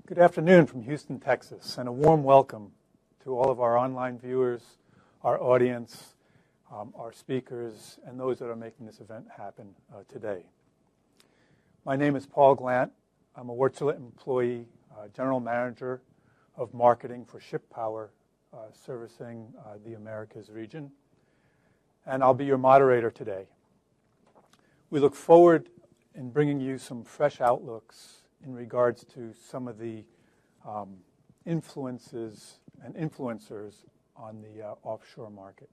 Good afternoon from Houston, Texas, and a warm welcome to all of our online viewers, our audience, our speakers, and those that are making this event happen today. My name is Paul Glant. I'm a Wärtsilä employee, General Manager of Marketing for Ship Power, servicing the Americas region, and I'll be your moderator today. We look forward in bringing you some fresh outlooks in regards to some of the influences and influencers on the offshore market.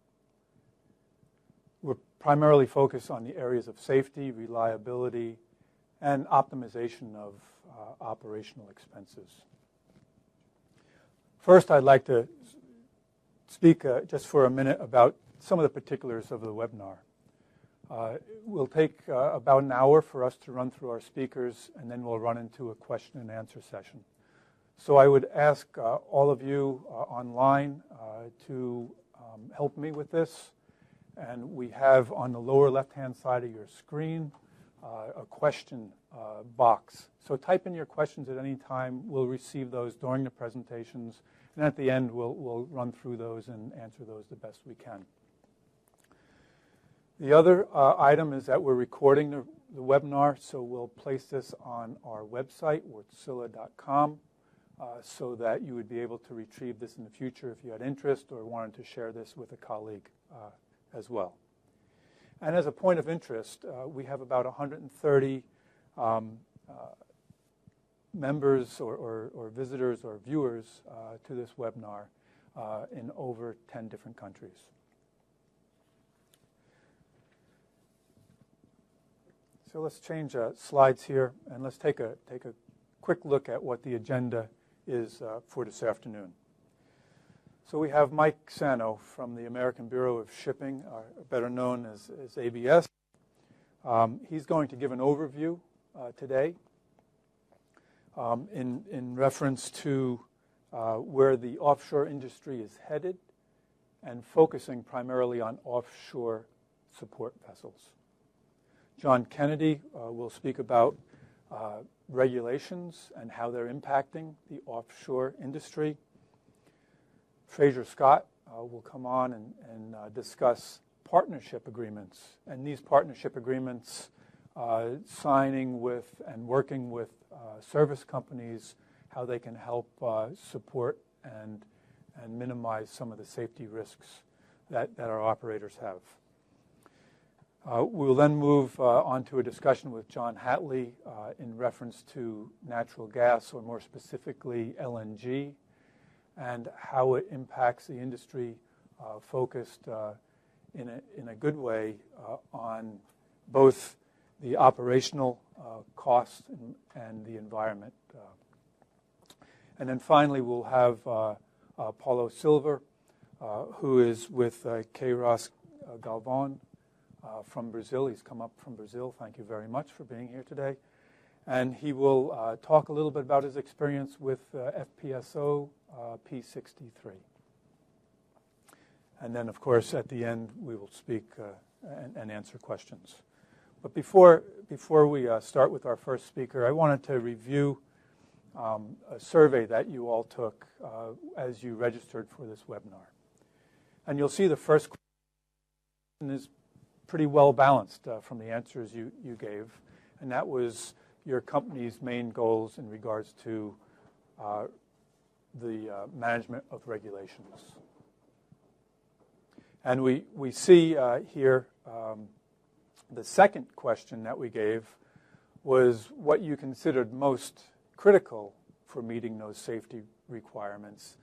We're primarily focused on the areas of safety, reliability, and optimization of operational expenses. First, I'd like to speak just for a minute about some of the particulars of the webinar. It will take about an hour for us to run through our speakers, and then we'll run into a question and answer session. So I would ask all of you online to help me with this. And we have on the lower left-hand side of your screen a question box. So type in your questions at any time. We'll receive those during the presentations. And at the end, we'll run through those and answer those the best we can. The other item is that we're recording the webinar, so we'll place this on our website, wärtsilä.com, so that you would be able to retrieve this in the future if you had interest or wanted to share this with a colleague as well. And as a point of interest, we have about 130 members or visitors or viewers to this webinar in over 10 different countries. So let's change slides here, and let's take a quick look at what the agenda is for this afternoon. So we have Mike Sano from the American Bureau of Shipping, better known as ABS. He's going to give an overview today in reference to where the offshore industry is headed and focusing primarily on offshore support vessels. John Kennedy will speak about regulations and how they're impacting the offshore industry. Fraser Scott will come on and discuss partnership agreements, and these partnership agreements signing with and working with service companies, how they can help support and minimize some of the safety risks that our operators have. We'll then move on to a discussion with John Hatley in reference to natural gas, or more specifically LNG, and how it impacts the industry, focused in a good way on both the operational costs and the environment. And then finally, we'll have Paulo Silva, who is with Queiroz Galvão, from Brazil. He's come up from Brazil. Thank you very much for being here today. And he will talk a little bit about his experience with FPSO P63. And then, of course, at the end, we will speak and answer questions. But before we start with our first speaker, I wanted to review a survey that you all took as you registered for this webinar. And you'll see the first question is pretty well balanced from the answers you gave, and that was your company's main goals in regards to the management of regulations. And we see here the second question that we gave was what you considered most critical for meeting those safety requirements.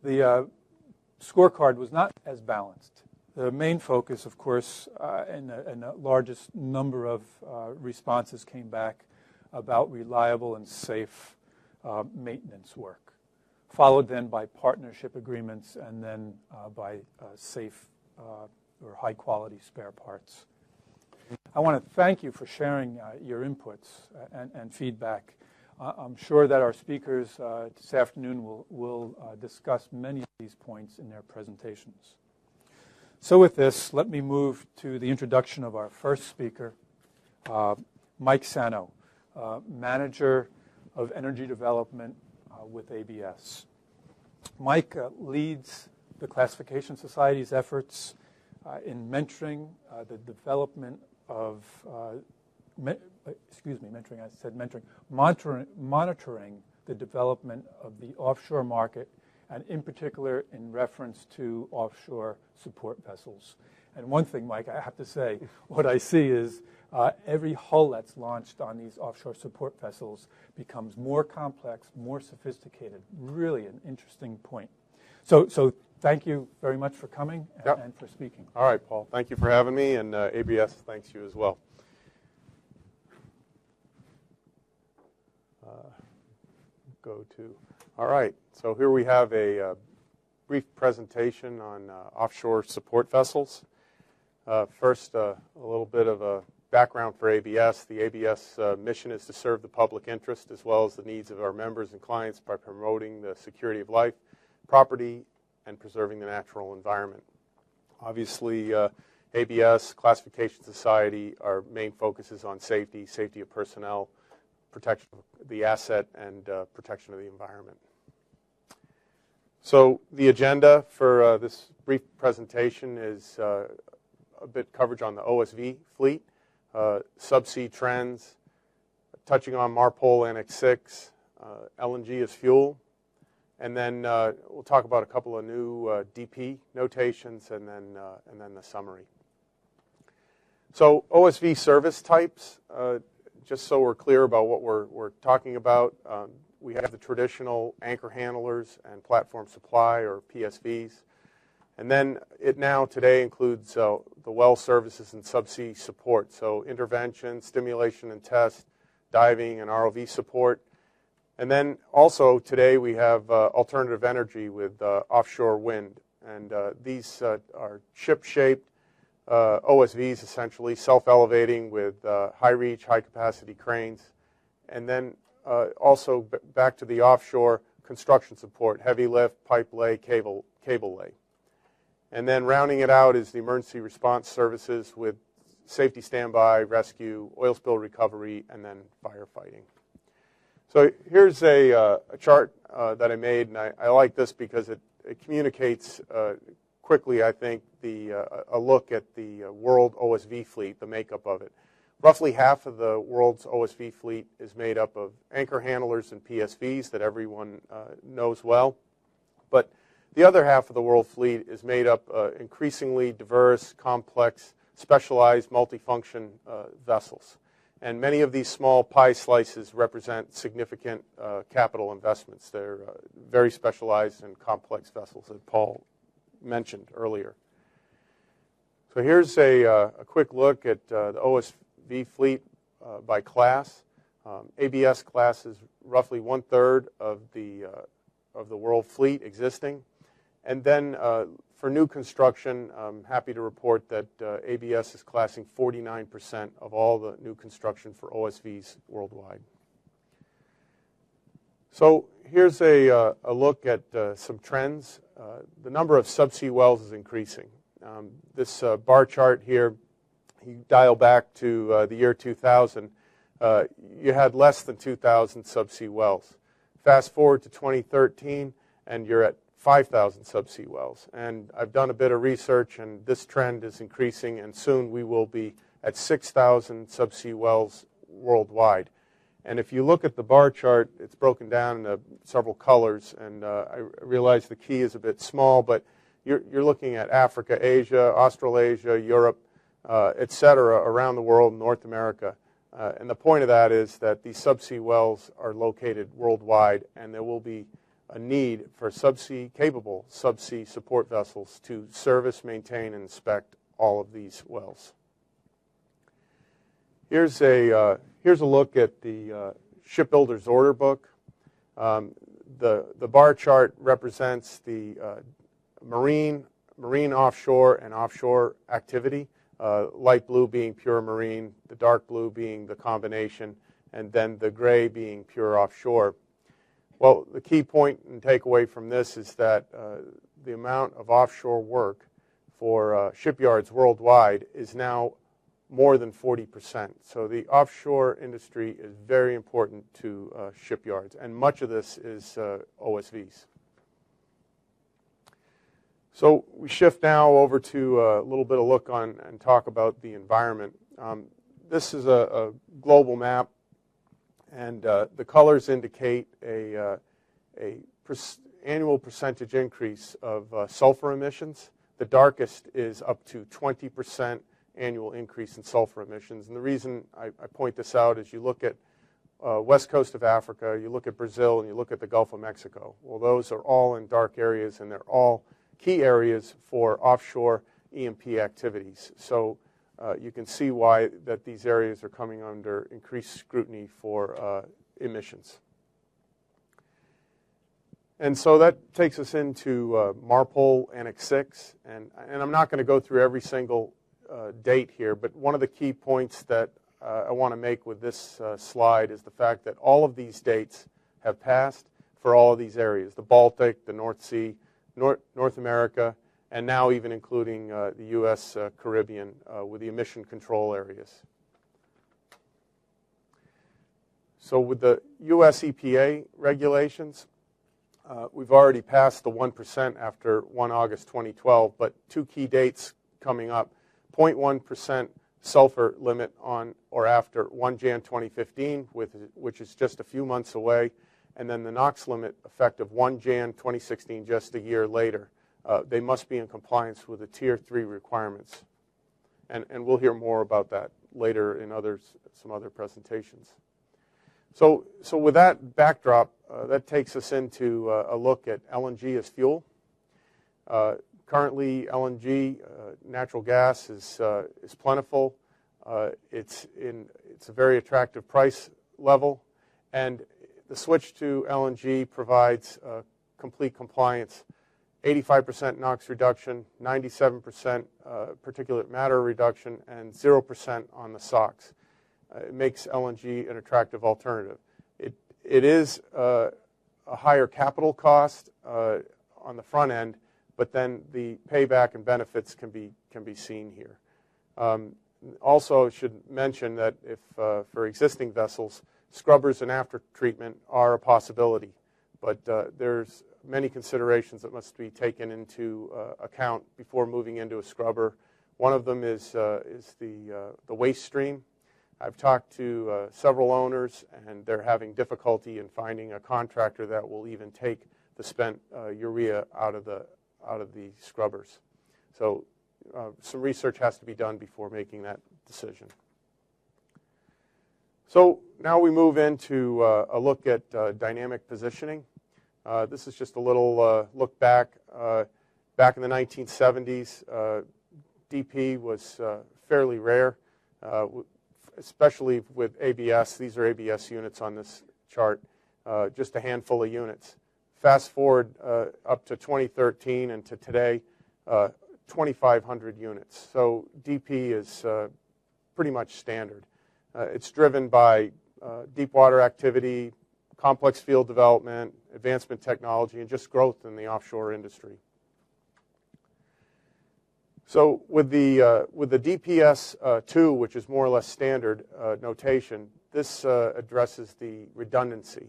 The scorecard was not as balanced. The main focus, of course, and the largest number of responses came back about reliable and safe maintenance work, followed then by partnership agreements, and then by safe or high-quality spare parts. I want to thank you for sharing your inputs and feedback. I'm sure that our speakers this afternoon will discuss many of these points in their presentations. So with this, let me move to the introduction of our first speaker, Mike Sano, Manager of Energy Development with ABS. Mike leads the Classification Society's efforts in mentoring the development of, mentoring, I said mentoring, monitoring the development of the offshore market, and in particular in reference to offshore support vessels. And one thing, Mike, I have to say, what I see is every hull that's launched on these offshore support vessels becomes more complex, more sophisticated. Really an interesting point. So thank you very much for coming and for speaking. All right, Paul. Thank you for having me, and ABS thanks you as well. All right, so here we have a brief presentation on offshore support vessels. First, a little bit of a background for ABS. The ABS mission is to serve the public interest as well as the needs of our members and clients by promoting the security of life, property, and preserving the natural environment. Obviously, ABS, Classification Society, our main focus is on safety, safety of personnel, protection of the asset, and protection of the environment. So the agenda for this brief presentation is a bit coverage on the OSV fleet, subsea trends, touching on MARPOL Annex 6, LNG as fuel, and then we'll talk about a couple of new DP notations, and then the summary. So OSV service types, just so we're clear about what we're talking about, we have the traditional anchor handlers and platform supply, or PSVs. And then it now today includes the well services and subsea support, so intervention, stimulation and test, diving, and ROV support. And then also today we have alternative energy with offshore wind. And these are ship-shaped OSVs, essentially, self-elevating with high-reach, high-capacity cranes. And then also back to the offshore construction support, heavy lift, pipe lay, cable lay. And then rounding it out is the emergency response services with safety standby, rescue, oil spill recovery, and then firefighting. So here's a chart that I made, and I like this because it communicates quickly, I think, a look at the world OSV fleet, the makeup of it. Roughly half of the world's OSV fleet is made up of anchor handlers and PSVs that everyone knows well. But the other half of the world fleet is made up increasingly diverse, complex, specialized, multifunction vessels. And many of these small pie slices represent significant capital investments. They're very specialized and complex vessels that Paul mentioned earlier. So here's a quick look at the OSV fleet by class. ABS class is roughly 1/3 of the world fleet existing. And then for new construction, I'm happy to report that ABS is classing 49% of all the new construction for OSVs worldwide. So here's a look at some trends. The number of subsea wells is increasing. This bar chart here, you dial back to the year 2000, you had less than 2,000 subsea wells. Fast forward to 2013, and you're at 5,000 subsea wells. And I've done a bit of research, and this trend is increasing, and soon we will be at 6,000 subsea wells worldwide. And if you look at the bar chart, it's broken down into several colors, and I realize the key is a bit small, but you're looking at Africa, Asia, Australasia, Europe, etc., around the world, North America. And the point of that is that these subsea wells are located worldwide, and there will be a need for capable subsea support vessels to service, maintain, and inspect all of these wells. Here's a look at the Shipbuilders order book. The bar chart represents the marine offshore and offshore activity, light blue being pure marine, the dark blue being the combination, and then the gray being pure offshore. Well, the key point and takeaway from this is that the amount of offshore work for shipyards worldwide is now more than 40%. So the offshore industry is very important to shipyards, and much of this is OSVs. So we shift now over to a little bit of look on and talk about the environment. This is a global map, and the colors indicate a annual percentage increase of sulfur emissions. The darkest is up to 20% annual increase in sulfur emissions. And the reason I point this out is you look at west coast of Africa, you look at Brazil, and you look at the Gulf of Mexico. Well, those are all in dark areas, and they're all key areas for offshore E&P activities. So you can see why that these areas are coming under increased scrutiny for emissions. And so that takes us into MARPOL Annex 6, and I'm not going to go through every single date here, but one of the key points that I want to make with this slide is the fact that all of these dates have passed for all of these areas, the Baltic, the North Sea, North America, and now even including the U.S. Caribbean with the emission control areas. So with the U.S. EPA regulations, we've already passed the 1% after 1 August 2012, but two key dates coming up. 0.1% sulfur limit on or after 1 Jan 2015, which is just a few months away, and then the NOx limit effective 1 Jan 2016, just a year later. They must be in compliance with the Tier 3 requirements. And we'll hear more about that later in some other presentations. So with that backdrop, that takes us into a look at LNG as fuel. Currently, LNG, natural gas, is plentiful. It's a very attractive price level, and the switch to LNG provides complete compliance. 85% NOx reduction, 97% particulate matter reduction, and 0% on the SOx. It makes LNG an attractive alternative. It is a higher capital cost on the front end, but then the payback and benefits can be seen here. Also, I should mention that if for existing vessels, scrubbers and after treatment are a possibility, but there's many considerations that must be taken into account before moving into a scrubber. One of them is the waste stream. I've talked to several owners, and they're having difficulty in finding a contractor that will even take the spent urea out of the scrubbers. So some research has to be done before making that decision. So now we move into a look at dynamic positioning. This is just a little look back. Back in the 1970s, DP was fairly rare, especially with ABS. These are ABS units on this chart, just a handful of units. Fast forward up to 2013 and to today, 2,500 units. So DP is pretty much standard. It's driven by deep water activity, complex field development, advancement technology, and just growth in the offshore industry. So with the DPS2, which is more or less standard notation, this addresses the redundancy.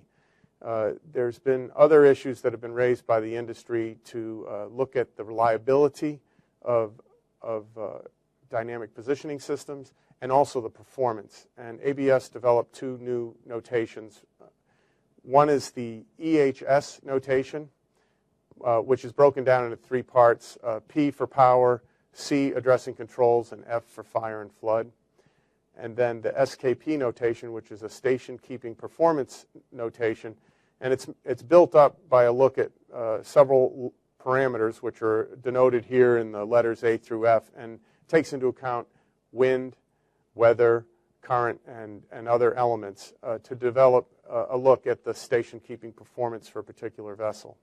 There's been other issues that have been raised by the industry to look at the reliability of dynamic positioning systems and also the performance. And ABS developed two new notations. One is the EHS notation, which is broken down into three parts, P for power, C addressing controls, and F for fire and flood. And then the SKP notation, which is a station keeping performance notation. And it's built up by a look at several parameters, which are denoted here in the letters A through F, and takes into account wind, weather, current, and other elements to develop a look at the station keeping performance for a particular vessel.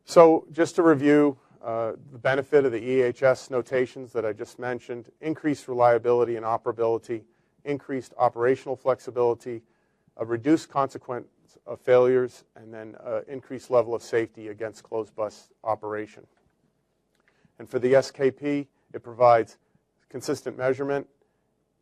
So just to review, the benefit of the EHS notations that I just mentioned: increased reliability and operability, increased operational flexibility, a reduced consequence of failures, and then increased level of safety against closed bus operation. And for the SKP, it provides consistent measurement,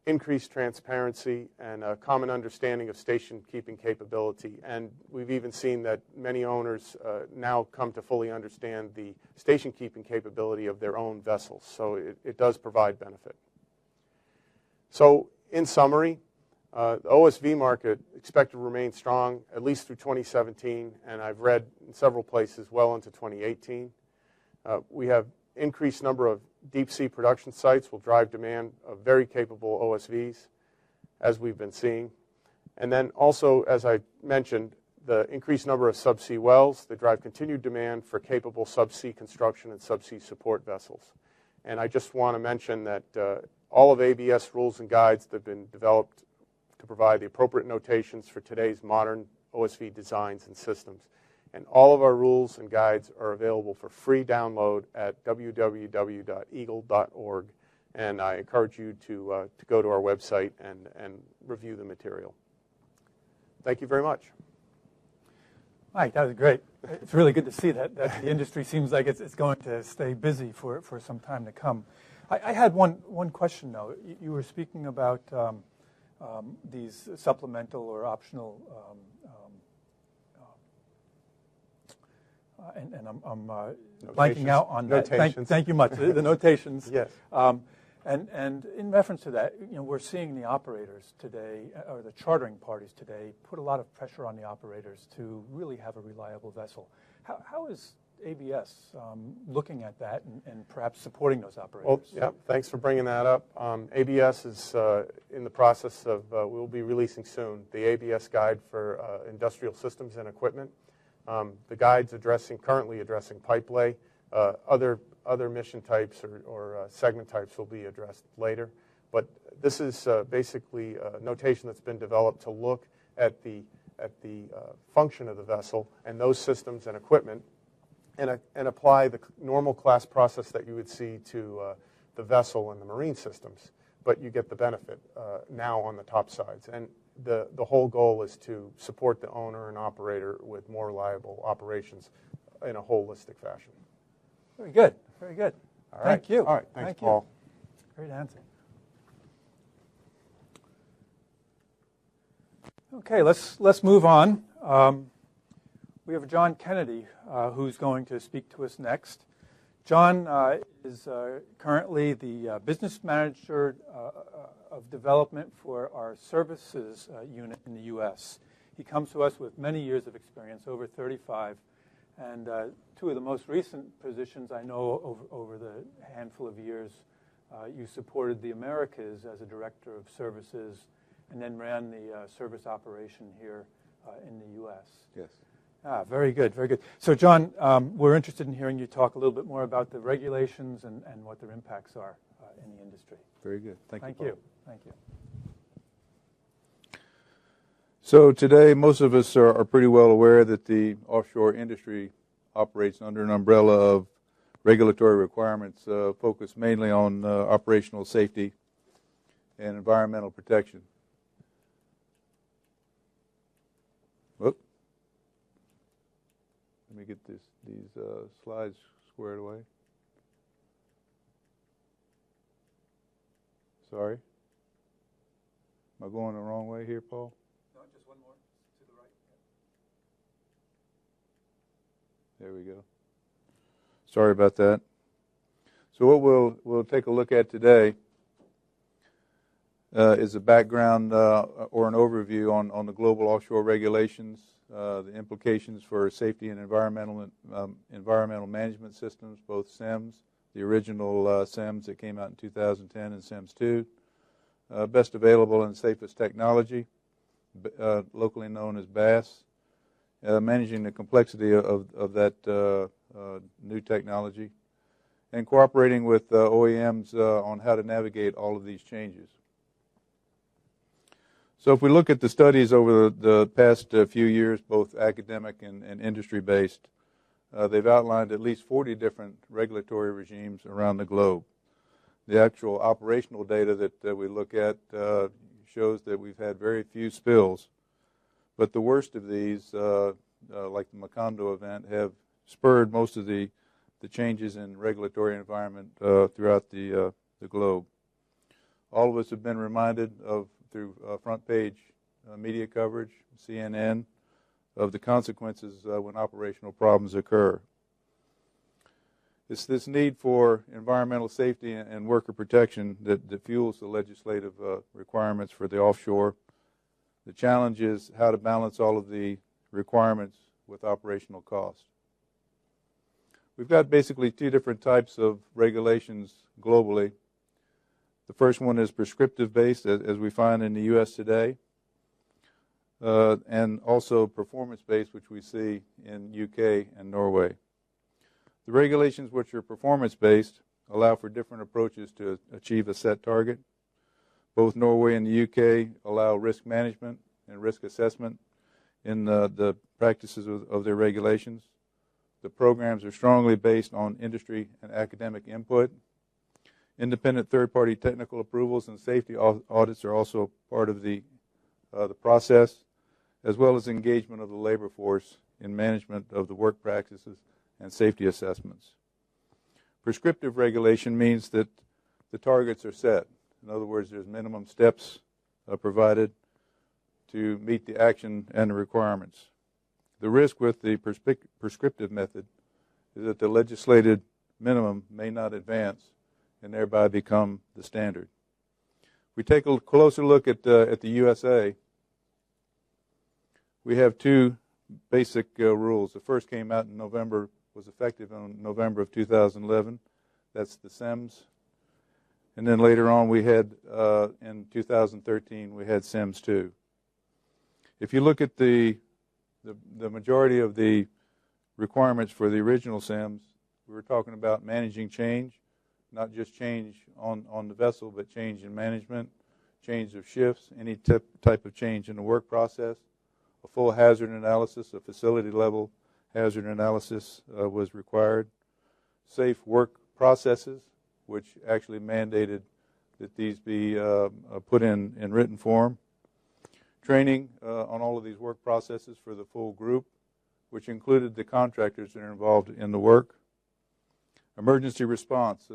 increased transparency, and a common understanding of station keeping capability. And we've even seen that many owners now come to fully understand the station keeping capability of their own vessels. So it does provide benefit. So in summary, the OSV market expected to remain strong at least through 2017, and I've read in several places well into 2018. We have increased number of deep sea production sites will drive demand of very capable OSVs, as we've been seeing. And then also, as I mentioned, the increased number of subsea wells that drive continued demand for capable subsea construction and subsea support vessels. And I just want to mention that all of ABS rules and guides that have been developed to provide the appropriate notations for today's modern OSV designs and systems. And all of our rules and guides are available for free download at www.eagle.org. And I encourage you to go to our website and review the material. Thank you very much. Mike, that was great. It's really good to see that the industry seems like it's going to stay busy for some time to come. I had one question, though. You were speaking about these supplemental or optional and I'm blanking out on that. Thank you much. The notations. Yes. And in reference to that, we're seeing the operators today, or the chartering parties today, put a lot of pressure on the operators to really have a reliable vessel. How is ABS looking at that and perhaps supporting those operators? Well, yeah, thanks for bringing that up. ABS is in the process of, we'll be releasing soon, the ABS guide for industrial systems and equipment. The guide's currently addressing pipe lay. Other mission types or segment types will be addressed later. But this is basically a notation that's been developed to look at the function of the vessel and those systems and equipment and apply the normal class process that you would see to the vessel and the marine systems. But you get the benefit now on the top sides. And the whole goal is to support the owner and operator with more reliable operations in a holistic fashion. Very good. Very good. All right. Thank you. All right. Thanks, Paul. Great answer. Okay, let's move on. We have John Kennedy who's going to speak to us next. John is currently the business manager of development for our services unit in the U.S. He comes to us with many years of experience, over 35, and two of the most recent positions I know over the handful of years, you supported the Americas as a director of services and then ran the service operation here in the U.S. Yes. Very good, very good. So, John, we're interested in hearing you talk a little bit more about the regulations and what their impacts are in the industry. Very good. Thank you. Thank you. So today, most of us are pretty well aware that the offshore industry operates under an umbrella of regulatory requirements focused mainly on operational safety and environmental protection. Whoop. Let me get these slides squared away. Sorry. Am I going the wrong way here, Paul? No, just one more to the right. There we go. Sorry about that. So what we'll take a look at today is a background or an overview on the global offshore regulations, the implications for safety and environmental management systems, both SEMS, the original SEMS that came out in 2010, and SEMS 2, best available and safest technology, locally known as BASS, managing the complexity of that new technology, and cooperating with OEMs on how to navigate all of these changes. So if we look at the studies over the past few years, both academic and industry-based, they've outlined at least 40 different regulatory regimes around the globe. The actual operational data that we look at shows that we've had very few spills, but the worst of these, like the Macondo event, have spurred most of the changes in regulatory environment throughout the globe. all of us have been reminded of through front page media coverage, CNN, of the consequences when operational problems occur. It's this need for environmental safety and worker protection that fuels the legislative requirements for the offshore. The challenge is how to balance all of the requirements with operational cost. We've got basically two different types of regulations globally. The first one is prescriptive based, as we find in the U.S. today, and also performance based, which we see in UK and Norway. The regulations which are performance based allow for different approaches to achieve a set target. Both Norway and the UK allow risk management and risk assessment in the practices of their regulations. The programs are strongly based on industry and academic input. Independent third-party technical approvals and safety audits are also part of the process, as well as engagement of the labor force in management of the work practices and safety assessments. Prescriptive regulation means that the targets are set. In other words, there's minimum steps provided to meet the action and the requirements. The risk with the prescriptive method is that the legislated minimum may not advance and thereby become the standard. We take a closer look at the USA. We have two basic rules. The first came out in November, was effective in November of 2011. That's the SEMS. And then later on we had, in 2013, we had SEMS 2. If you look at the majority of the requirements for the original SEMS, we were talking about managing change, not just change on the vessel, but change in management, change of shifts, any type of change in the work process. A full hazard analysis, a facility level hazard analysis was required. Safe work processes, which actually mandated that these be put in written form. Training on all of these work processes for the full group, which included the contractors that are involved in the work. Emergency response,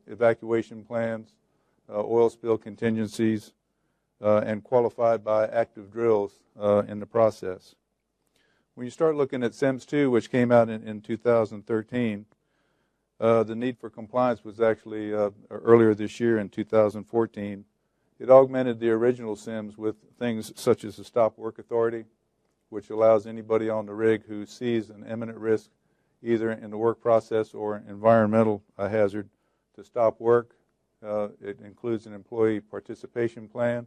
evacuation plans, oil spill contingencies, and qualified by active drills in the process. When you start looking at SEMS 2, which came out in 2013, the need for compliance was actually earlier this year in 2014. It augmented the original SEMS with things such as the stop work authority, which allows anybody on the rig who sees an imminent risk, either in the work process or environmental hazard, to stop work. It includes an employee participation plan,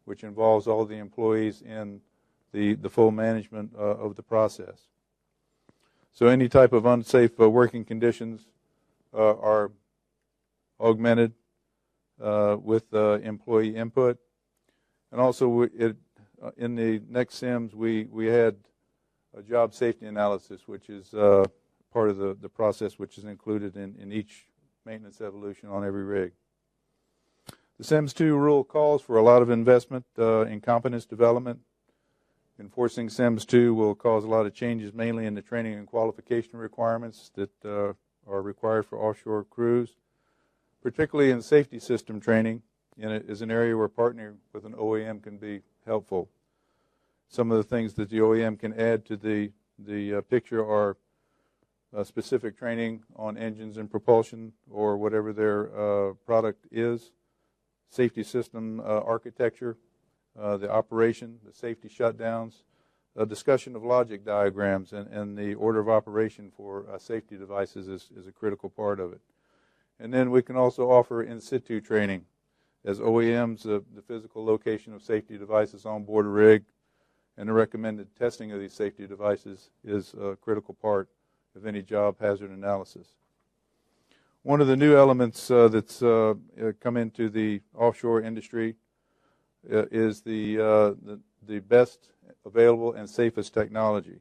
which involves all the employees in the full management of the process. So any type of unsafe working conditions are augmented with employee input. And also in the next SEMS, we had a job safety analysis, which is part of the process, which is included in each maintenance evolution on every rig. The SEMS 2 rule calls for a lot of investment in competence development. Enforcing SEMS 2 will cause a lot of changes, mainly in the training and qualification requirements that are required for offshore crews, particularly in safety system training. It is an area where partnering with an OEM can be helpful. Some of the things that the OEM can add to the picture are specific training on engines and propulsion or whatever their product is, safety system architecture, the operation, the safety shutdowns, a discussion of logic diagrams and the order of operation for safety devices is a critical part of it. And then we can also offer in situ training. As OEMs, the physical location of safety devices on board a rig and the recommended testing of these safety devices is a critical part of any job hazard analysis. One of the new elements that's come into the offshore industry is the best available and safest technology.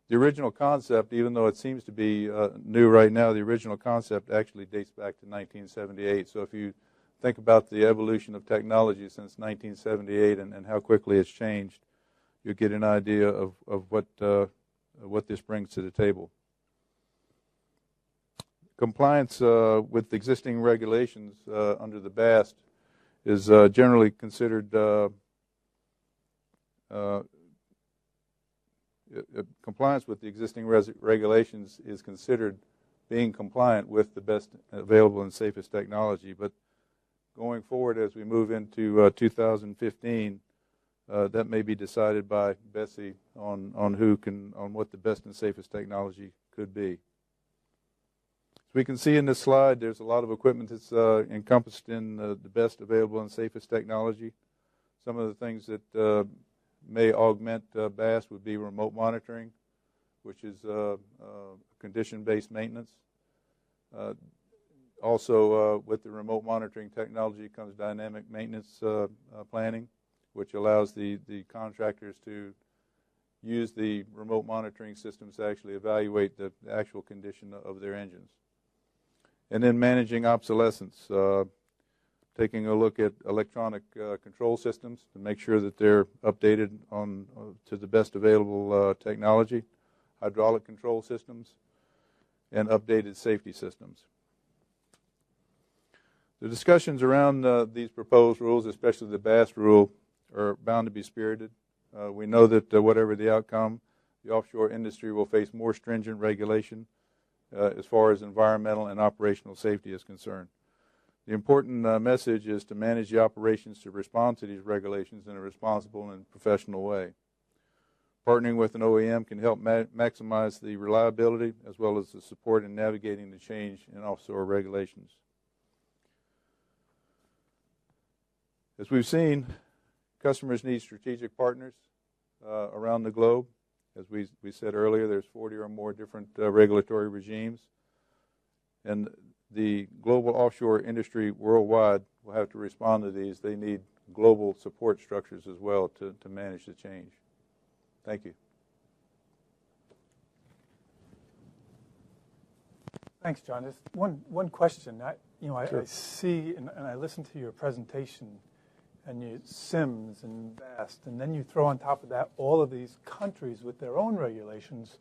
The original concept, even though it seems to be new right now, the original concept actually dates back to 1978. So if you think about the evolution of technology since 1978 and how quickly it's changed, you get an idea of what this brings to the table. Compliance with existing regulations under the BAST is generally considered compliance with the existing regulations is considered being compliant with the best available and safest technology. But going forward, as we move into 2015, that may be decided by Bessie on what the best and safest technology could be. As we can see in this slide, there's a lot of equipment that's encompassed in the best available and safest technology. Some of the things that may augment BASS would be remote monitoring, which is condition-based maintenance. Also, with the remote monitoring technology comes dynamic maintenance planning, which allows the contractors to use the remote monitoring systems to actually evaluate the actual condition of their engines. And then managing obsolescence, taking a look at electronic control systems to make sure that they're updated to the best available technology, hydraulic control systems, and updated safety systems. The discussions around these proposed rules, especially the BASS rule, are bound to be spirited. We know that whatever the outcome, the offshore industry will face more stringent regulation as far as environmental and operational safety is concerned. The important message is to manage the operations to respond to these regulations in a responsible and professional way. Partnering with an OEM can help maximize the reliability as well as the support in navigating the change in offshore regulations. As we've seen, customers need strategic partners around the globe. As we said earlier, there's 40 or more different regulatory regimes. And the global offshore industry worldwide will have to respond to these. They need global support structures as well to manage the change. Thank you. Thanks, John. Just one question. I see and I listen to your presentation, and you SIMS and VAST, and then you throw on top of that all of these countries with their own regulations.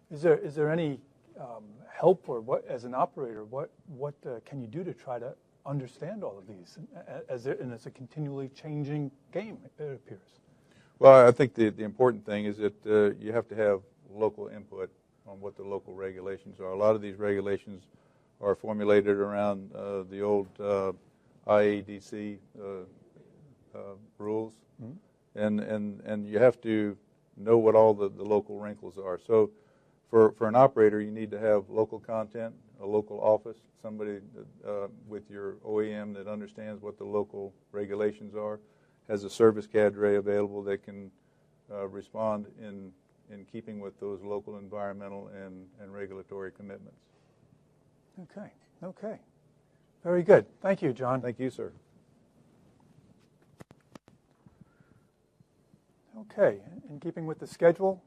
Is there any help, or what, as an operator, what can you do to try to understand all of these? And it's a continually changing game, it appears. Well, I think the important thing is that you have to have local input on what the local regulations are. A lot of these regulations are formulated around the old IADC rules, and you have to know what all the local wrinkles are. So for an operator, you need to have local content, a local office, somebody with your OEM that understands what the local regulations are, has a service cadre available that can respond in keeping with those local environmental and regulatory commitments. Okay. Very good. Thank you, John. Thank you, sir. Okay, in keeping with the schedule,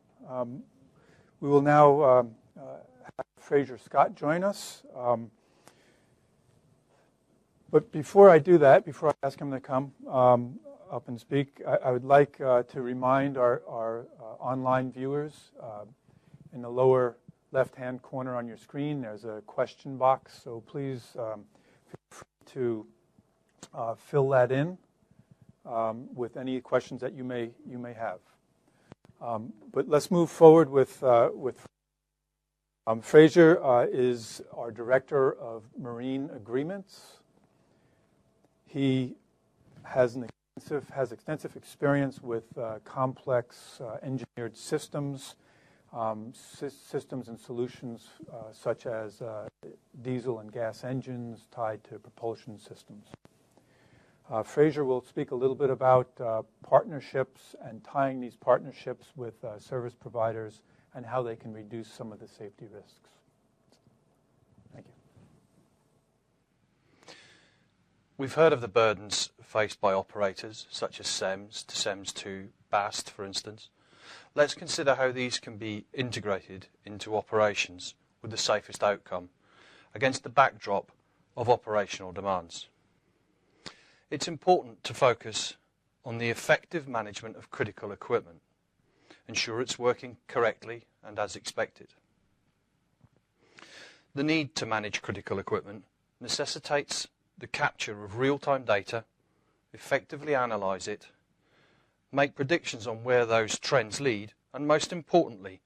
we will now have Fraser Scott join us. But before I do that, before I ask him to come up and speak, I would like to remind our online viewers, in the lower left-hand corner on your screen, there's a question box, so please feel free to fill that in with any questions that you may have. But let's move forward with Fraser is our Director of Marine Agreements. He has extensive experience with complex engineered systems, systems and solutions such as diesel and gas engines tied to propulsion systems. Fraser will speak a little bit about partnerships and tying these partnerships with service providers and how they can reduce some of the safety risks. Thank you. We've heard of the burdens faced by operators, such as SEMS to SEMS to BAST, for instance. Let's consider how these can be integrated into operations with the safest outcome against the backdrop of operational demands. It's important to focus on the effective management of critical equipment, ensure it's working correctly and as expected. The need to manage critical equipment necessitates the capture of real-time data effectively analyse it, make predictions on where those trends lead, and most importantly,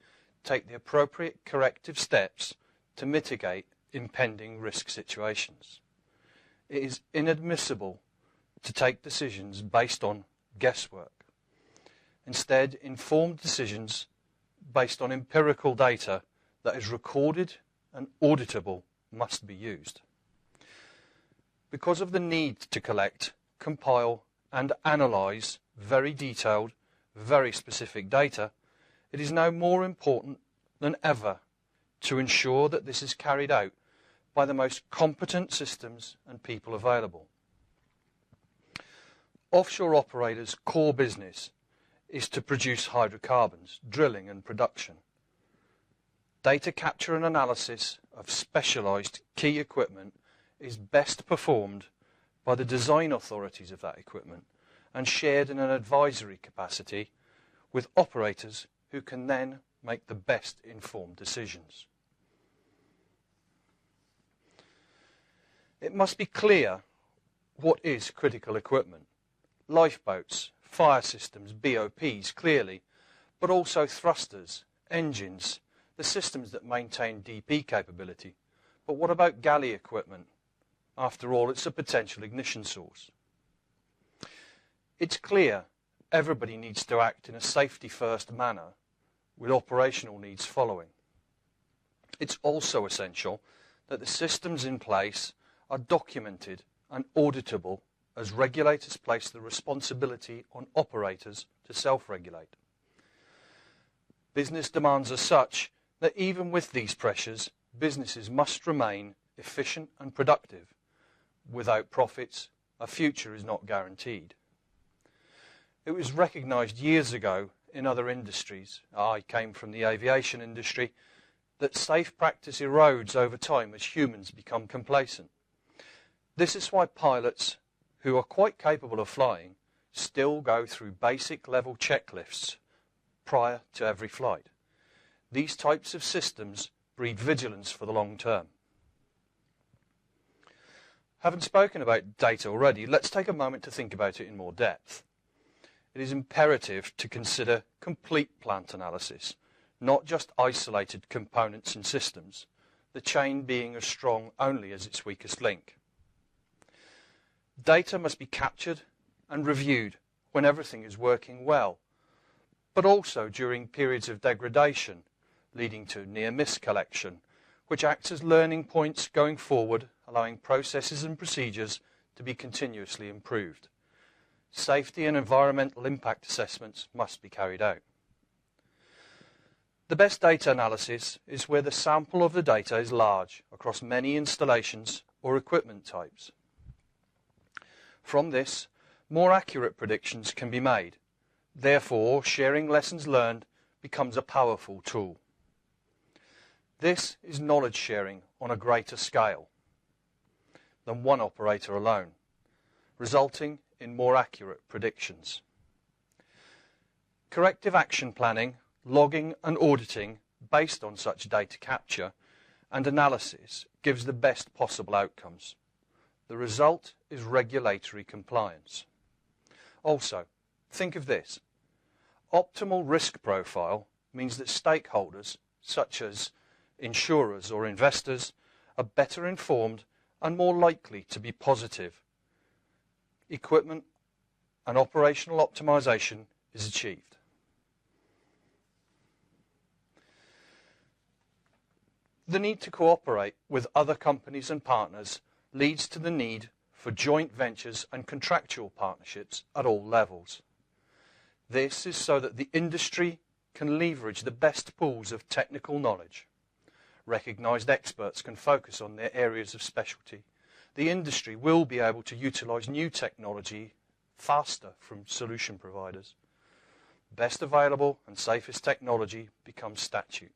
take the appropriate corrective steps to mitigate impending risk situations. It is inadmissible to take decisions based on guesswork. Instead, informed decisions based on empirical data that is recorded and auditable must be used. Because of the need to collect, compile, and analyse very detailed, very specific data, it is now more important than ever to ensure that this is carried out by the most competent systems and people available. Offshore operators' core business is to produce hydrocarbons, drilling and production. Data capture and analysis of specialised key equipment is best performed by the design authorities of that equipment and shared in an advisory capacity with operators who can then make the best informed decisions. It must be clear what is critical equipment. Lifeboats, fire systems, BOPs, clearly, but also thrusters, engines, the systems that maintain DP capability. But what about galley equipment? After all, it's a potential ignition source. It's clear everybody needs to act in a safety-first manner, with operational needs following. It's also essential that the systems in place are documented and auditable as regulators place the responsibility on operators to self-regulate. Business demands are such that even with these pressures, businesses must remain efficient and productive. Without profits, a future is not guaranteed. It was recognised years ago in other industries, I came from the aviation industry, that safe practice erodes over time as humans become complacent. This is why pilots, who are quite capable of flying, still go through basic level checklists prior to every flight. These types of systems breed vigilance for the long term. Having spoken about data already, let's take a moment to think about it in more depth. It is imperative to consider complete plant analysis, not just isolated components and systems, the chain being as strong only as its weakest link. Data must be captured and reviewed when everything is working well, but also during periods of degradation, leading to near-miss collection, which acts as learning points going forward, allowing processes and procedures to be continuously improved. Safety and environmental impact assessments must be carried out. The best data analysis is where the sample of the data is large across many installations or equipment types. From this, more accurate predictions can be made. Therefore, sharing lessons learned becomes a powerful tool. This is knowledge sharing on a greater scale than one operator alone, resulting in more accurate predictions. Corrective action planning, logging and auditing based on such data capture and analysis gives the best possible outcomes. The result is regulatory compliance. Also, think of this. Optimal risk profile means that stakeholders, such as insurers or investors, are better informed and more likely to be positive. Equipment and operational optimization is achieved. The need to cooperate with other companies and partners leads to the need for joint ventures and contractual partnerships at all levels. This is so that the industry can leverage the best pools of technical knowledge. Recognised experts can focus on their areas of specialty. The industry will be able to utilise new technology faster from solution providers. Best available and safest technology becomes statute.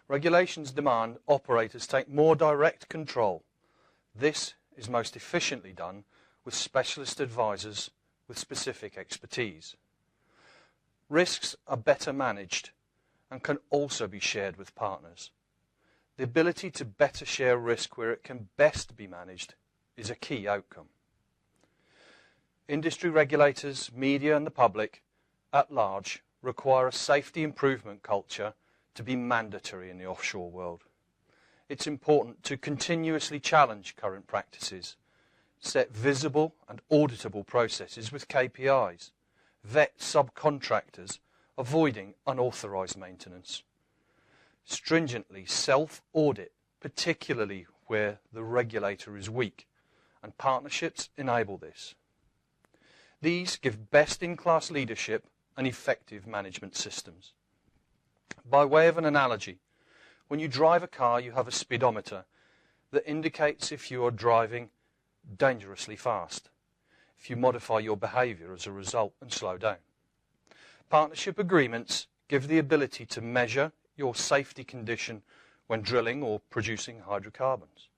Regulations demand operators take more direct control. This is most efficiently done with specialist advisors with specific expertise. Risks are better managed and can also be shared with partners. The ability to better share risk where it can best be managed is a key outcome. industry regulators, media and the public at large require a safety improvement culture to be mandatory in the offshore world. It's important to continuously challenge current practices, set visible and auditable processes with KPIs, vet subcontractors, avoiding unauthorised maintenance, stringently self-audit, particularly where the regulator is weak, and partnerships enable this. These give best-in-class leadership and effective management systems. By way of an analogy, when you drive a car, you have a speedometer that indicates if you are driving dangerously fast, if you modify your behaviour as a result and slow down. Partnership agreements give the ability to measure your safety condition when drilling or producing hydrocarbons.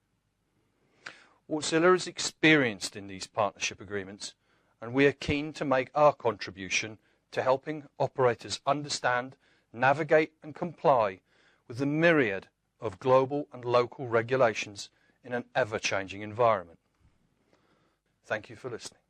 Wärtsilä is experienced in these partnership agreements, and we are keen to make our contribution to helping operators understand, navigate and comply with the myriad of global and local regulations in an ever-changing environment. Thank you for listening.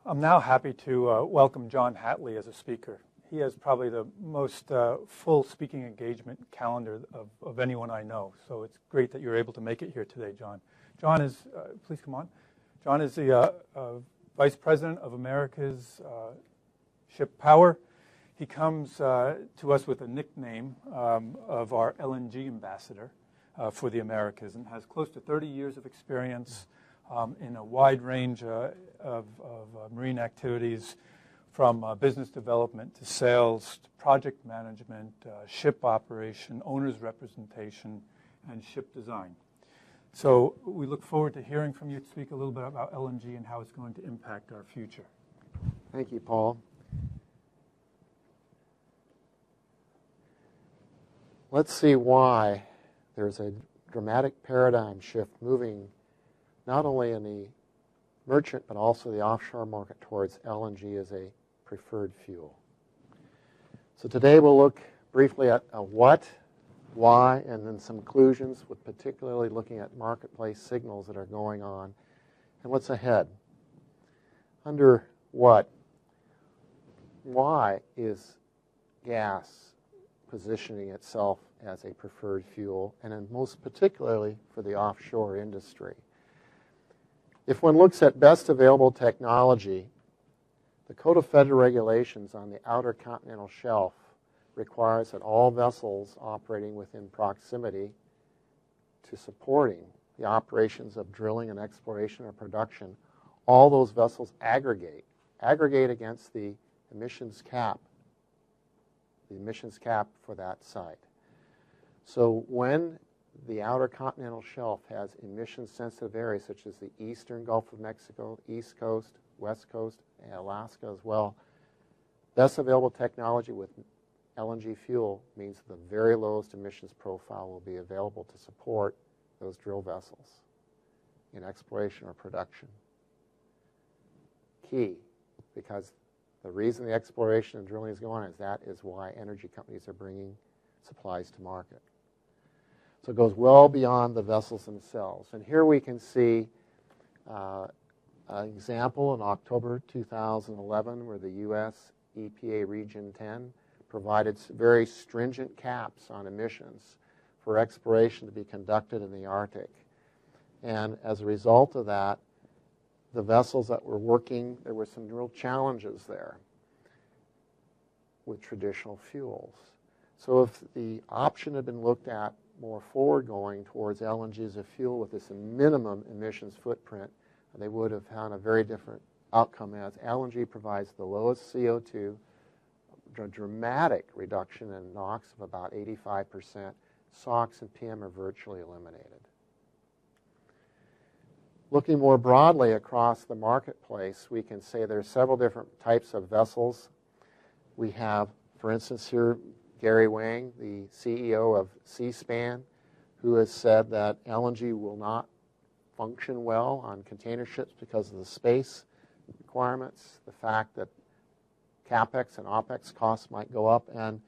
I'm now happy to welcome John Hatley as a speaker. He has probably the most full speaking engagement calendar of anyone I know, so it's great that you're able to make it here today, John. John is, please come on. John is the Vice President of America's Ship Power. He comes to us with a nickname of our LNG Ambassador for the Americas, and has close to 30 years of experience in a wide range of marine activities, from business development to sales, to project management, ship operation, owner's representation, and ship design. So we look forward to hearing from you to speak a little bit about LNG and how it's going to impact our future. Thank you, Paul. Let's see why there's a dramatic paradigm shift moving not only in the merchant but also the offshore market towards LNG as a preferred fuel. So today we'll look briefly at what, why, and then some conclusions, with particularly looking at marketplace signals that are going on and what's ahead. Under what? Why is gas positioning itself as a preferred fuel, and then most particularly for the offshore industry? If one looks at best available technology, the Code of Federal Regulations on the outer continental shelf requires that all vessels operating within proximity to supporting the operations of drilling and exploration or production, all those vessels aggregate against the emissions cap for that site. So when the outer continental shelf has emission-sensitive areas such as the eastern Gulf of Mexico, East Coast, West Coast, and Alaska as well, best available technology with LNG fuel means the very lowest emissions profile will be available to support those drill vessels in exploration or production. Key, because the reason the exploration and drilling is going on is that is why energy companies are bringing supplies to market. So it goes well beyond the vessels themselves. And here we can see an example in October 2011 where the U.S. EPA Region 10 provided very stringent caps on emissions for exploration to be conducted in the Arctic. And as a result of that, the vessels that were working, there were some real challenges there with traditional fuels. So if the option had been looked at more forward going towards LNG as a fuel with this minimum emissions footprint, they would have had a very different outcome, as LNG provides the lowest CO2, a dramatic reduction in NOx of about 85%. SOx and PM are virtually eliminated. Looking more broadly across the marketplace, we can say there are several different types of vessels. We have, for instance, here Gary Wang, the CEO of Seaspan, who has said that LNG will not function well on container ships because of the space requirements, the fact that CapEx and OpEx costs might go up, and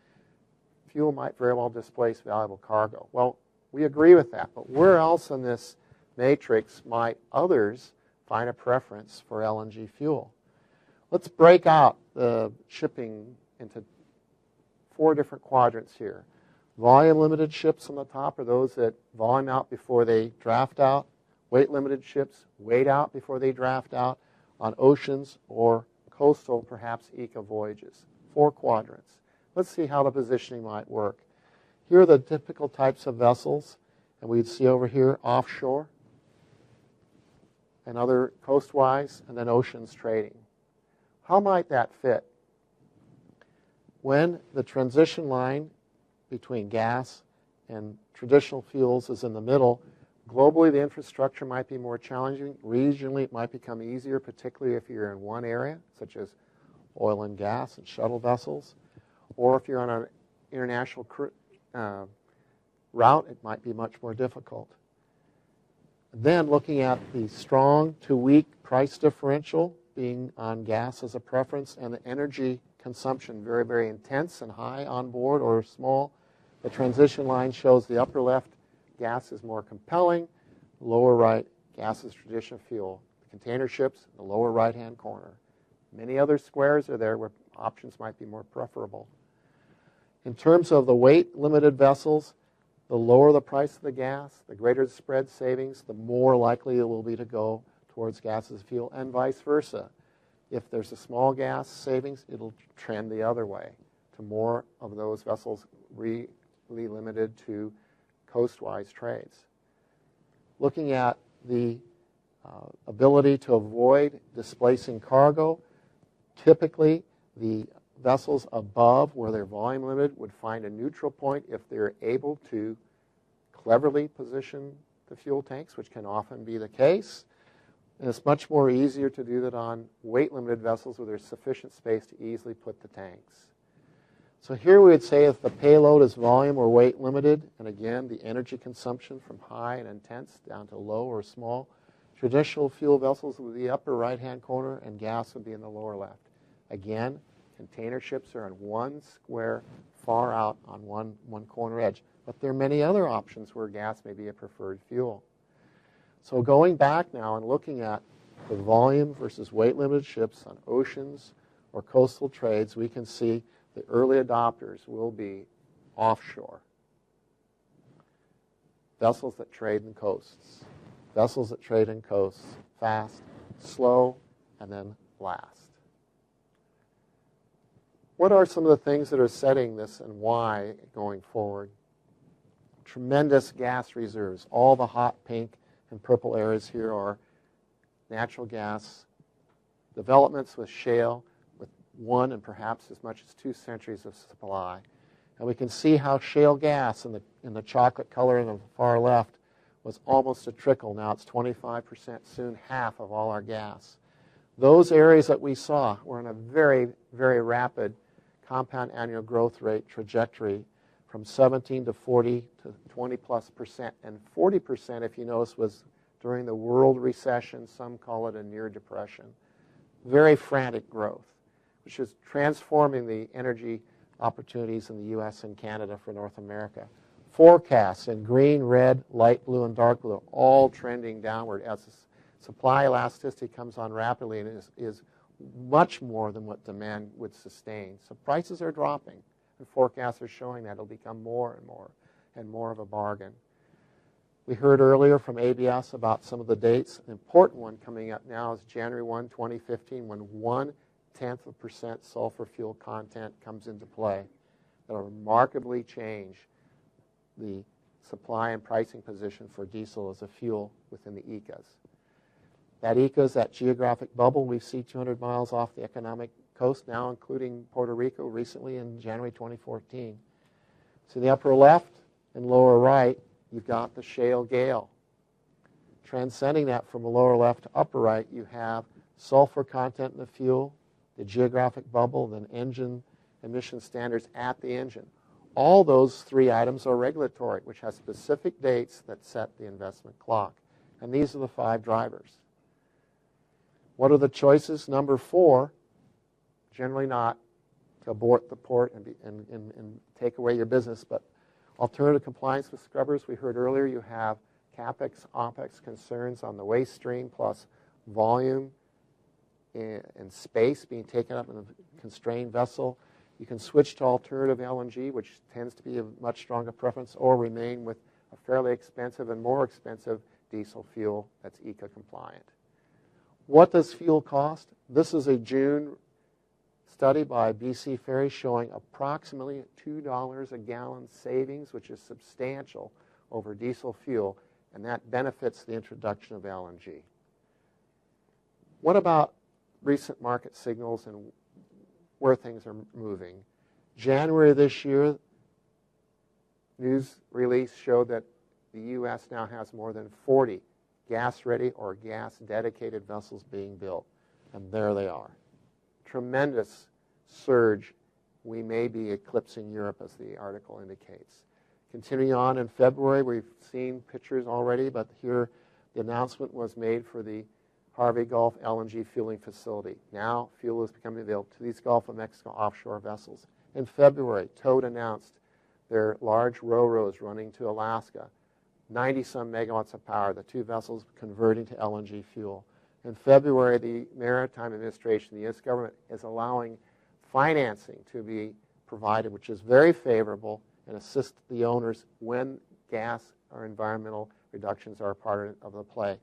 fuel might very well displace valuable cargo. Well, We agree with that. But where else in this matrix might others find a preference for LNG fuel? Let's break out the shipping into 4 different quadrants here. Volume-limited ships on the top are those that volume out before they draft out. Weight-limited ships wait out before they draft out on oceans or coastal, perhaps eco voyages. 4 quadrants. Let's see how the positioning might work. Here are the typical types of vessels, and we'd see over here offshore and other coastwise, and then oceans trading. How might that fit? When the transition line between gas and traditional fuels is in the middle, globally the infrastructure might be more challenging. Regionally it might become easier, particularly if you're in one area, such as oil and gas and shuttle vessels. Or if you're on an international route, it might be much more difficult. Then looking at the strong to weak price differential being on gas as a preference, and the energy consumption very, very intense and high on board or small. The transition line shows the upper left, gas is more compelling. Lower right, gas is traditional fuel. The container ships, the lower right-hand corner. Many other squares are there where options might be more preferable. In terms of the weight-limited vessels, the lower the price of the gas, the greater the spread savings, the more likely it will be to go towards gas as fuel, and vice versa. If there's a small gas savings, it'll trend the other way to more of those vessels really limited to coastwise trades. Looking at the ability to avoid displacing cargo, typically the vessels above where they're volume limited would find a neutral point if they're able to cleverly position the fuel tanks, which can often be the case. And it's much more easier to do that on weight-limited vessels where there's sufficient space to easily put the tanks. So here we would say if the payload is volume or weight limited, and again, the energy consumption from high and intense down to low or small, traditional fuel vessels would be the upper right-hand corner and gas would be in the lower left. Again, container ships are on one square far out on one corner edge. But there are many other options where gas may be a preferred fuel. So going back now and looking at the volume versus weight-limited ships on oceans or coastal trades, we can see the early adopters will be offshore. Vessels that trade in coasts. Vessels that trade in coasts. Fast, slow, and then last. What are some of the things that are setting this and why going forward? Tremendous gas reserves. All the hot pink and purple areas here are natural gas developments with shale, with 1 and perhaps as much as 2 centuries of supply. And we can see how shale gas in the chocolate color on the far left was almost a trickle. Now it's 25%, soon half of all our gas. Those areas that we saw were in a very, very rapid compound annual growth rate trajectory from 17 to 40 to 20+%. And 40%, if you notice, was during the world recession. Some call it a near depression. Very frantic growth, which is transforming the energy opportunities in the U.S. and Canada for North America. Forecasts in green, red, light blue, and dark blue are all trending downward as supply elasticity comes on rapidly and is much more than what demand would sustain. So prices are dropping. And forecasts are showing that it'll become more and more of a bargain. We heard earlier from ABS about some of the dates. An important one coming up now is January 1, 2015, when 0.1% sulfur fuel content comes into play. That'll remarkably change the supply and pricing position for diesel as a fuel within the ECAs. That ECAs, that geographic bubble, we see 200 miles off the economic coast now, including Puerto Rico recently in January 2014. So the upper left and lower right, you've got the shale gale. Transcending that from the lower left to upper right, you have sulfur content in the fuel, the geographic bubble, then engine emission standards at the engine. All those 3 items are regulatory, which has specific dates that set the investment clock. And these are the 5 drivers. What are the choices? Number 4, generally not to abort the port and take away your business, but Alternative compliance with scrubbers, we heard earlier, you have CapEx, OpEx concerns on the waste stream, plus volume and space being taken up in a constrained vessel. You can switch to alternative LNG, which tends to be a much stronger preference, or remain with a fairly expensive and more expensive diesel fuel that's ECA compliant. What does fuel cost? This is a June study by BC Ferry showing approximately $2 a gallon savings, which is substantial over diesel fuel, and that benefits the introduction of LNG. What about recent market signals and where things are moving? January this year, news release showed that the U.S. now has more than 40 gas-ready or gas-dedicated vessels being built, and there they are. Tremendous surge. We may be eclipsing Europe, as the article indicates. Continuing on in February, we've seen pictures already, but here the announcement was made for the Harvey Gulf LNG fueling facility. Now fuel is becoming available to these Gulf of Mexico offshore vessels. In February, Toad announced their large ro-ros running to Alaska, 90-some megawatts of power, the two vessels converting to LNG fuel. In February, the Maritime Administration, the U.S. government, is allowing financing to be provided, which is very favorable and assist the owners when gas or environmental reductions are a part of the play.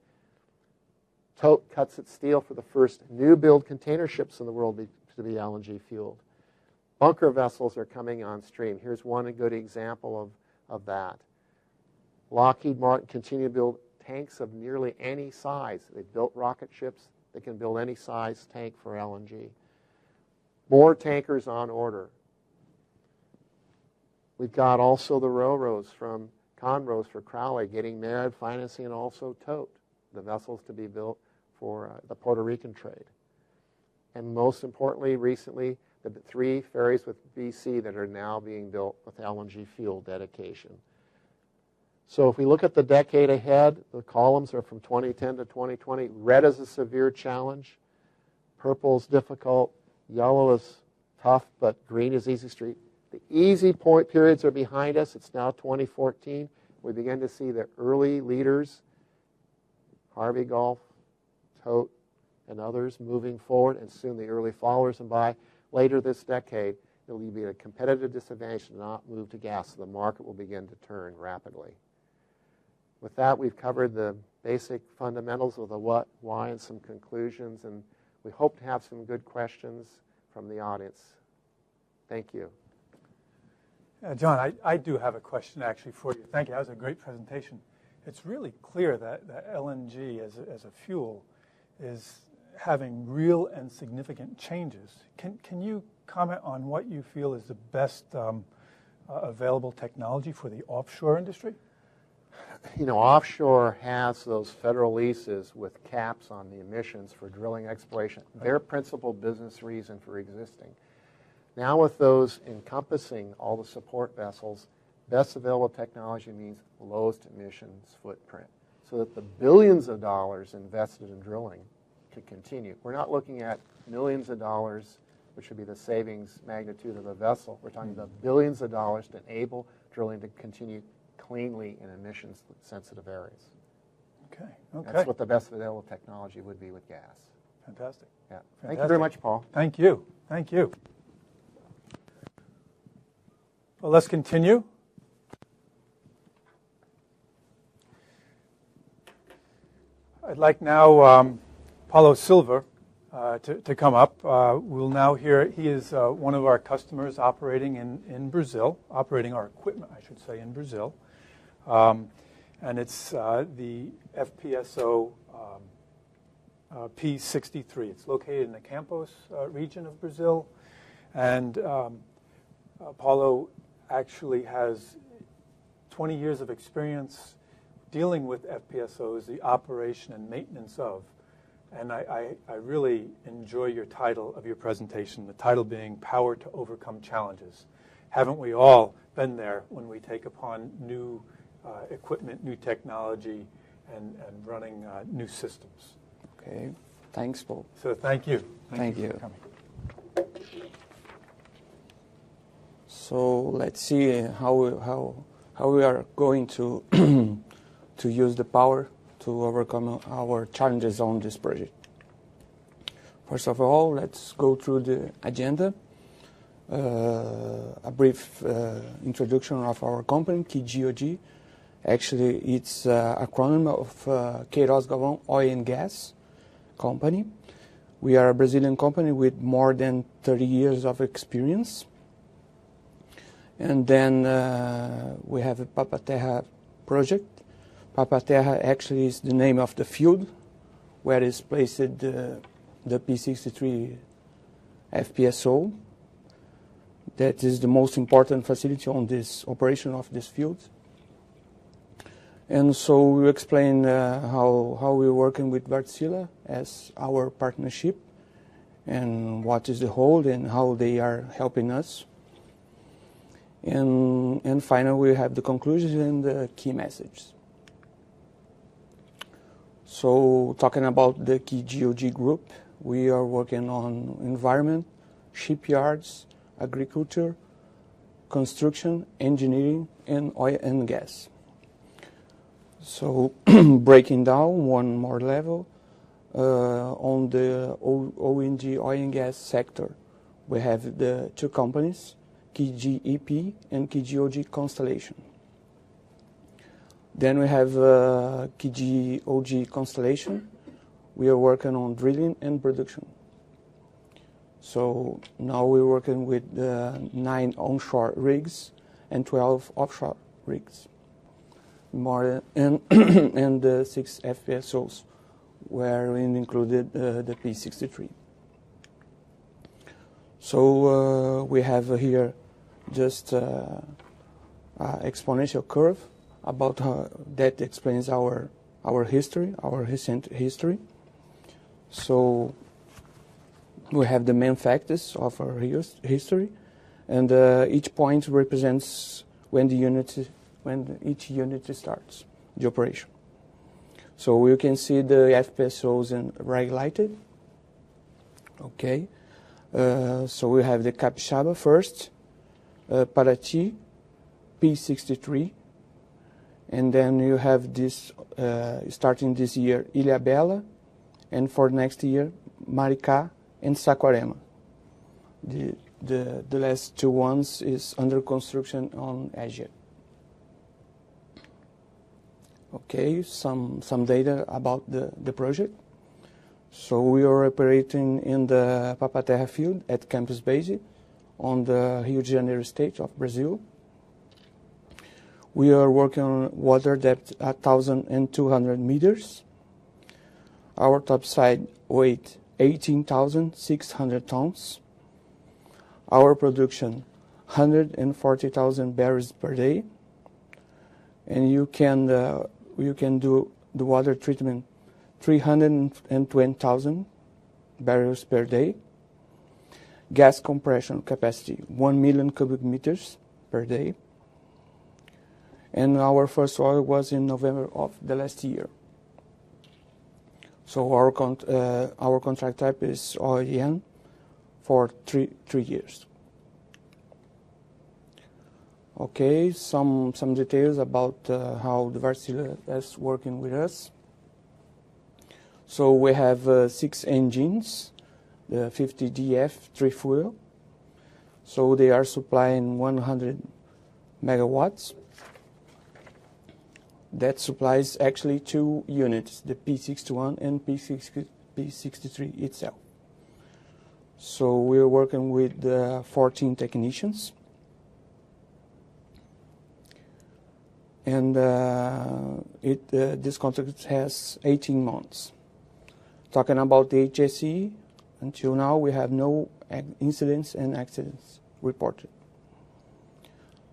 Tote cuts its steel for the first new build container ships in the world to be LNG fueled. Bunker vessels are coming on stream. Here's one good example of that. Lockheed Martin continued to build tanks of nearly any size. They've built rocket ships. They can build any size tank for LNG. More tankers on order. We've got also the ro-ros from Conros for Crowley getting married, financing, and also Tote, the vessels to be built for the Puerto Rican trade. And most importantly, recently, the 3 ferries with BC that are now being built with LNG fuel dedication. So if we look at the decade ahead, the columns are from 2010 to 2020. Red is a severe challenge. Purple is difficult. Yellow is tough, but green is easy street. The easy point periods are behind us. It's now 2014. We begin to see the early leaders, Harvey Gulf, Tote, and others moving forward, and soon the early followers. And by later this decade, it will be a competitive disadvantage to not move to gas, so the market will begin to turn rapidly. With that, we've covered the basic fundamentals of the what, why, and some conclusions, and we hope to have some good questions from the audience. Thank you. John, I do have a question actually for you. Thank you. That was a great presentation. It's really clear that LNG as a fuel is having real and significant changes. Can you comment on what you feel is the best available technology for the offshore industry? You know, offshore has those federal leases with caps on the emissions for drilling exploration. Their principal business reason for existing. Now with those encompassing all the support vessels, best available technology means lowest emissions footprint, so that the billions of dollars invested in drilling could continue. We're not looking at millions of dollars, which would be the savings magnitude of a vessel. We're talking about billions of dollars to enable drilling to continue cleanly in emissions-sensitive areas. Okay. That's what the best available technology would be with gas. Fantastic. Yeah. Fantastic. Thank you very much, Paul. Thank you. Thank you. Well, let's continue. I'd like now Paulo Silva to come up. We'll now hear, he is one of our customers operating in Brazil, operating our equipment, I should say, in Brazil. And it's the FPSO P63. It's located in the Campos region of Brazil. And Paulo actually has 20 years of experience dealing with FPSOs, the operation and maintenance of. And I really enjoy your title of your presentation, the title being Power to Overcome Challenges. Haven't we all been there when we take upon new equipment, new technology, and running new systems? Okay, thanks, Paul. So thank you. Thank you. For coming. So let's see how how we are going to to use the power to overcome our challenges on this project. First of all, let's go through the agenda. A brief introduction of our company, KGOG. Actually, it's an acronym of Queiroz Galvão Oil and Gas Company. We are a Brazilian company with more than 30 years of experience. And then we have a Papa-Terra project. Papa-Terra actually is the name of the field where is placed the P63 FPSO. That is the most important facility on this operation of this field. And so we explain how we're working with Wärtsilä as our partnership and what is the hold and how they are helping us. And finally, we have the conclusions and the key messages. So talking about the KGOG group, we are working on environment, shipyards, agriculture, construction, engineering, and oil and gas. So breaking down one more level, on the ONG oil and gas sector, we have the two companies, KGEP and KGOG Constellation. Then we have KGOG Constellation. We are working on drilling and production. So now we're working with 9 onshore rigs and 12 offshore rigs. More and 6 FPSOs, wherein included the P63. So we have here just exponential curve about how that explains our history, our recent history. So we have the main factors of our history, and each point represents when each unit starts the operation. So you can see the FPSOs in highlighted. Okay, so we have the Capixaba first, Paraty, P63, and then you have this starting this year Ilhabela, and for next year Maricá and Saquarema. The last 2 ones is under construction on Asia. Okay, some data about the project. So we are operating in the Papa-Terra field at Campus Base on the Rio de Janeiro state of Brazil. We are working on water depth at 1,200 meters. Our topside weight 18,600 tons. Our production 140,000 barrels per day. And you can do the water treatment 320,000 barrels per day. Gas compression capacity 1 million cubic meters per day. And our first oil was in November of the last year. So our contract type is OEM for 3 years. Okay, some details about how the Wärtsilä is working with us. So we have 6 engines, the 50 DF 3-fuel. So they are supplying 100 megawatts. That supplies actually 2 units, the P61 and P63 itself. So we're working with 14 technicians. And this contract has 18 months. Talking about the HSE, until now we have no incidents and accidents reported.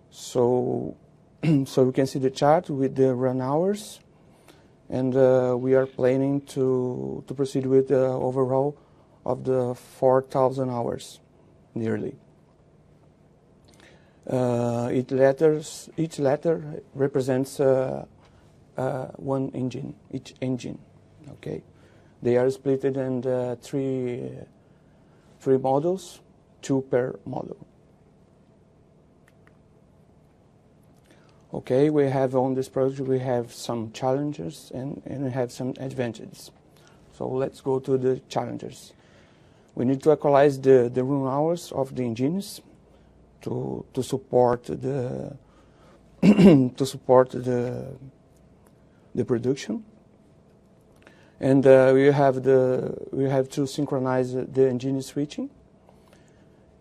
So we can see the chart with the run hours, and we are planning to proceed with the overhaul of the 4,000 hours nearly. Each letter represents one engine, each engine. Okay, they are split in three models, 2 per model. okay, we have on this project, we have some challenges and we have some advantages. So let's go to the challenges. We need to equalize the run hours of the engines to support the production, and we have to synchronize the engine switching,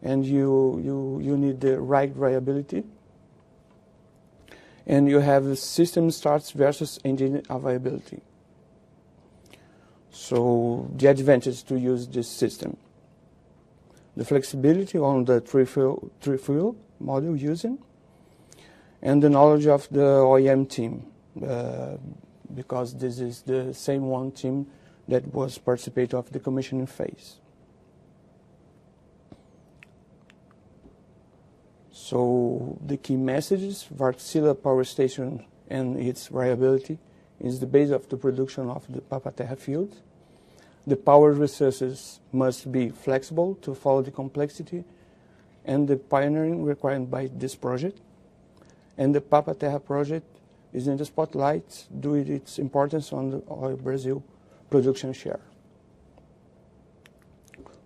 and you need the right variability, and you have system starts versus engine availability. So the advantage to use this system: the flexibility on the three-fuel model using, and the knowledge of the OEM team, because this is the same one team that was participating of the commissioning phase. So the key messages: Wärtsilä power station and its reliability is the base of the production of the Papa-Terra field. The power resources must be flexible to follow the complexity and the pioneering required by this project. And the Papa-Terra project is in the spotlight due to its importance on the oil Brazil production share.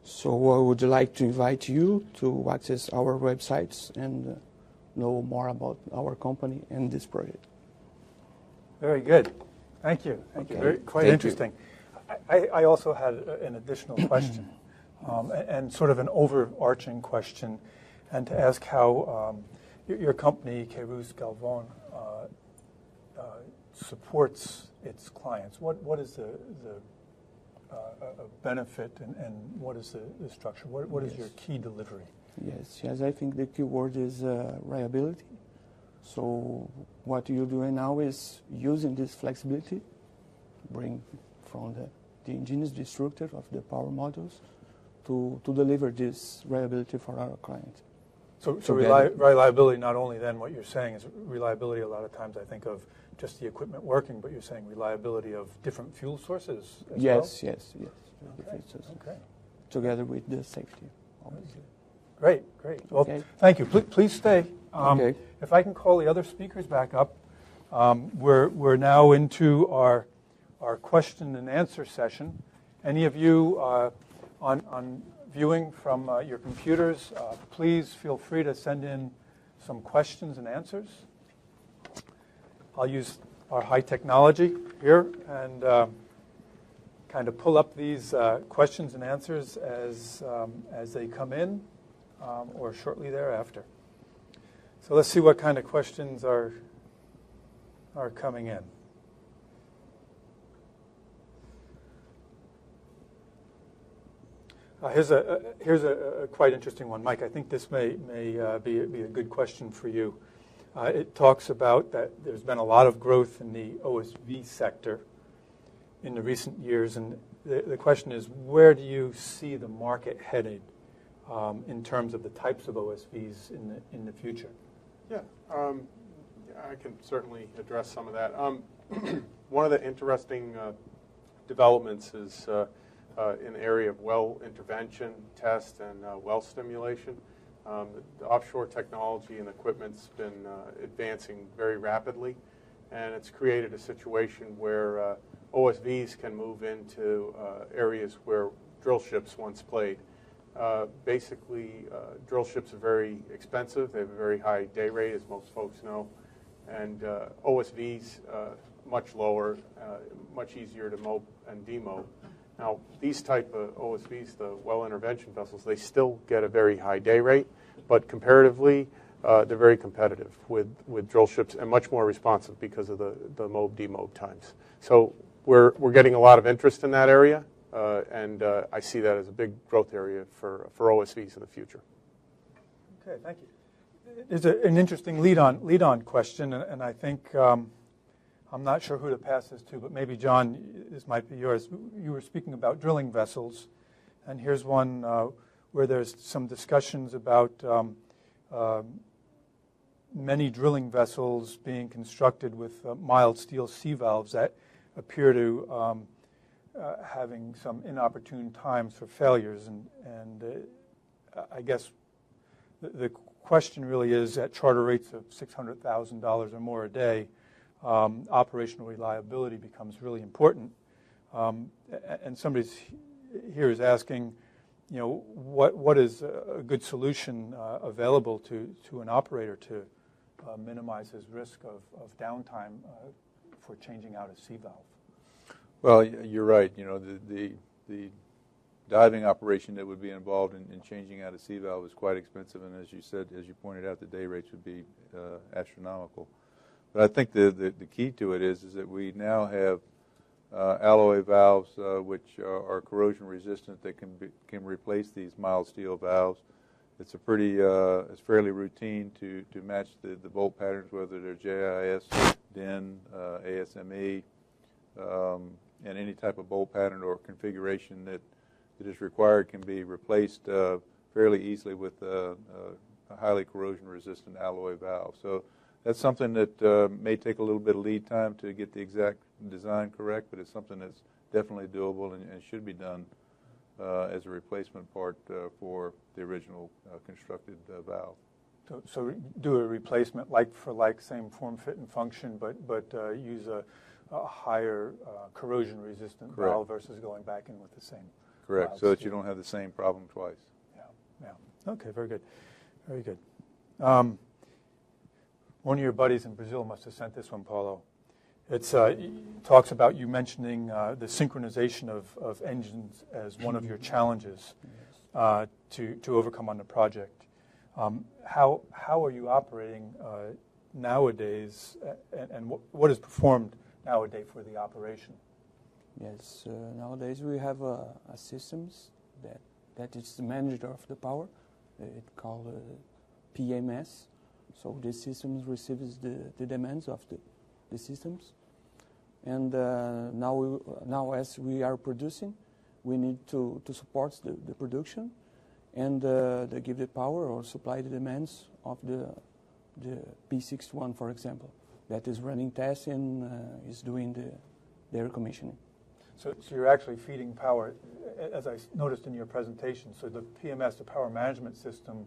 So I would like to invite you to access our websites and know more about our company and this project. Very good. Thank you. Thank you. Quite interesting. I also had an additional question, and sort of an overarching question, and to ask how your company, Queiroz Galvão, supports its clients. What is the benefit, and what is the structure? What is your key delivery? Yes, I think the key word is reliability. So what you're doing now is using this flexibility, bring from the engineers, the structure of the power modules, to deliver this reliability for our client. So reliability, not only then what you're saying is reliability, a lot of times I think of just the equipment working, but you're saying reliability of different fuel sources as well? Yes. Okay. Together with the safety, obviously. Great. Well, thank you. Please stay. Okay. If I can call the other speakers back up, we're now into our question and answer session. Any of you on viewing from your computers, please feel free to send in some questions and answers. I'll use our high technology here and kind of pull up these questions and answers as they come in or shortly thereafter. So let's see what kind of questions are coming in. Here's a quite interesting one, Mike. I think this may be a good question for you. It talks about that there's been a lot of growth in the OSV sector in the recent years, and the question is, where do you see the market headed in terms of the types of OSVs in the future? Yeah, I can certainly address some of that. One of the interesting developments is in the area of well intervention, test, and well stimulation. The offshore technology and equipment's been advancing very rapidly, and it's created a situation where OSVs can move into areas where drill ships once played. Basically, drill ships are very expensive. They have a very high day rate, as most folks know, and OSVs much lower, much easier to mob and demob. Now, these type of OSVs, the well intervention vessels, they still get a very high day rate, but comparatively, they're very competitive with drill ships and much more responsive because of the mob-demob times. So we're getting a lot of interest in that area, and I see that as a big growth area for OSVs in the future. Okay, thank you. There's an interesting lead-on question, and I think I'm not sure who to pass this to, but maybe John, this might be yours. You were speaking about drilling vessels, and here's one where there's some discussions about many drilling vessels being constructed with mild steel C valves that appear to having some inopportune times for failures, and I guess the question really is, at charter rates of $600,000 or more a day, operational reliability becomes really important. And somebody here is asking, what is a good solution available to an operator to minimize his risk of downtime for changing out a sea valve? Well, you're right. The diving operation that would be involved in changing out a sea valve is quite expensive, and as you pointed out, the day rates would be astronomical. But I think the key to it is that we now have alloy valves which are corrosion resistant that can replace these mild steel valves. It's it's fairly routine to match the bolt patterns, whether they're JIS, DIN, ASME, and any type of bolt pattern or configuration that is required can be replaced fairly easily with a highly corrosion resistant alloy valve. So that's something that may take a little bit of lead time to get the exact design correct, but it's something that's definitely doable and should be done as a replacement part for the original constructed valve. So do a replacement like for like, same form, fit, and function, but use a higher corrosion resistant valve versus going back in with the same. Correct, so that you don't have the same problem twice. Yeah. Okay, very good. Very good. One of your buddies in Brazil must have sent this one, Paulo. It talks about you mentioning the synchronization of engines as one of your challenges to overcome on the project. How are you operating nowadays, and what is performed nowadays for the operation? Yes, nowadays we have a systems that is the manager of the power. It's called PMS. So the systems receives the demands of the systems. And now as we are producing, we need to support the production and they give the power or supply the demands of the P61, for example, that is running tests and is doing the air commissioning. So you're actually feeding power, as I noticed in your presentation. So the PMS, the power management system,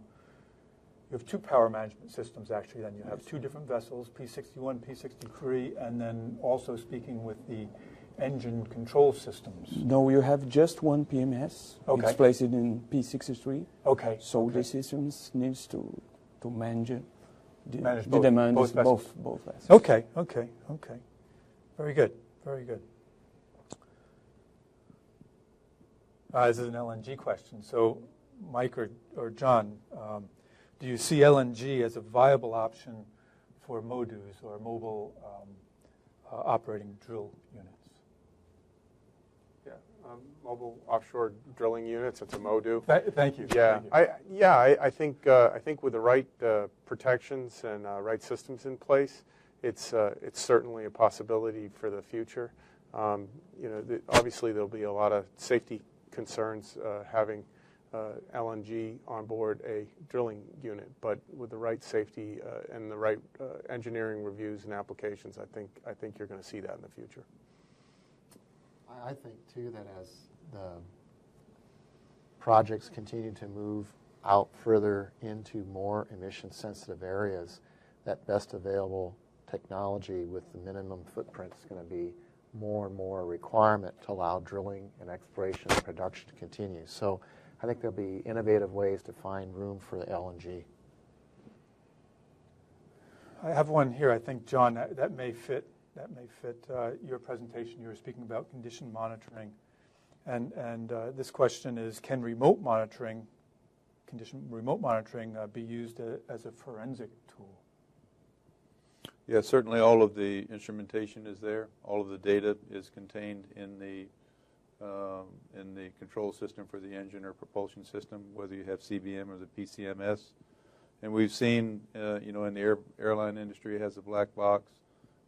you have two power management systems actually. Then you have two different vessels, P61, P63, and then also speaking with the engine control systems. No, you have just one PMS. Okay. It's placed in P63. Okay. So the systems needs to manage the both, demand both vessels. Both vessels. Okay. Very good. This is an LNG question. So, Mike or John, do you see LNG as a viable option for MODUs or mobile operating drill units? Yeah, mobile offshore drilling units. It's a MODU. Thank you. Yeah, Thank you. I think with the right protections and right systems in place, it's certainly a possibility for the future. Obviously there'll be a lot of safety concerns having LNG on board a drilling unit, but with the right safety and the right engineering reviews and applications, I think you're going to see that in the future. I think too that as the projects continue to move out further into more emission sensitive areas, that best available technology with the minimum footprint is going to be more and more a requirement to allow drilling and exploration and production to continue. So I think there'll be innovative ways to find room for the LNG. I have one here, I think, John, that may fit your presentation. You were speaking about condition monitoring. And this question is, can remote monitoring be used as a forensic tool? Yeah, certainly all of the instrumentation is there. All of the data is contained in the control system for the engine or propulsion system, whether you have CBM or the PCMS. And we've seen, in the airline industry, it has a black box.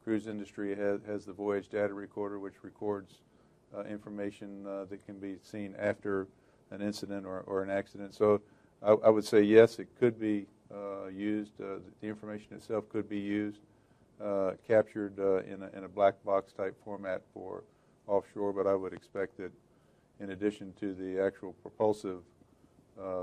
Cruise industry has the voyage data recorder, which records information that can be seen after an incident or an accident. So I would say yes, it could be used. The information itself could be used, captured in a black box type format for offshore. But I would expect that in addition to the actual propulsive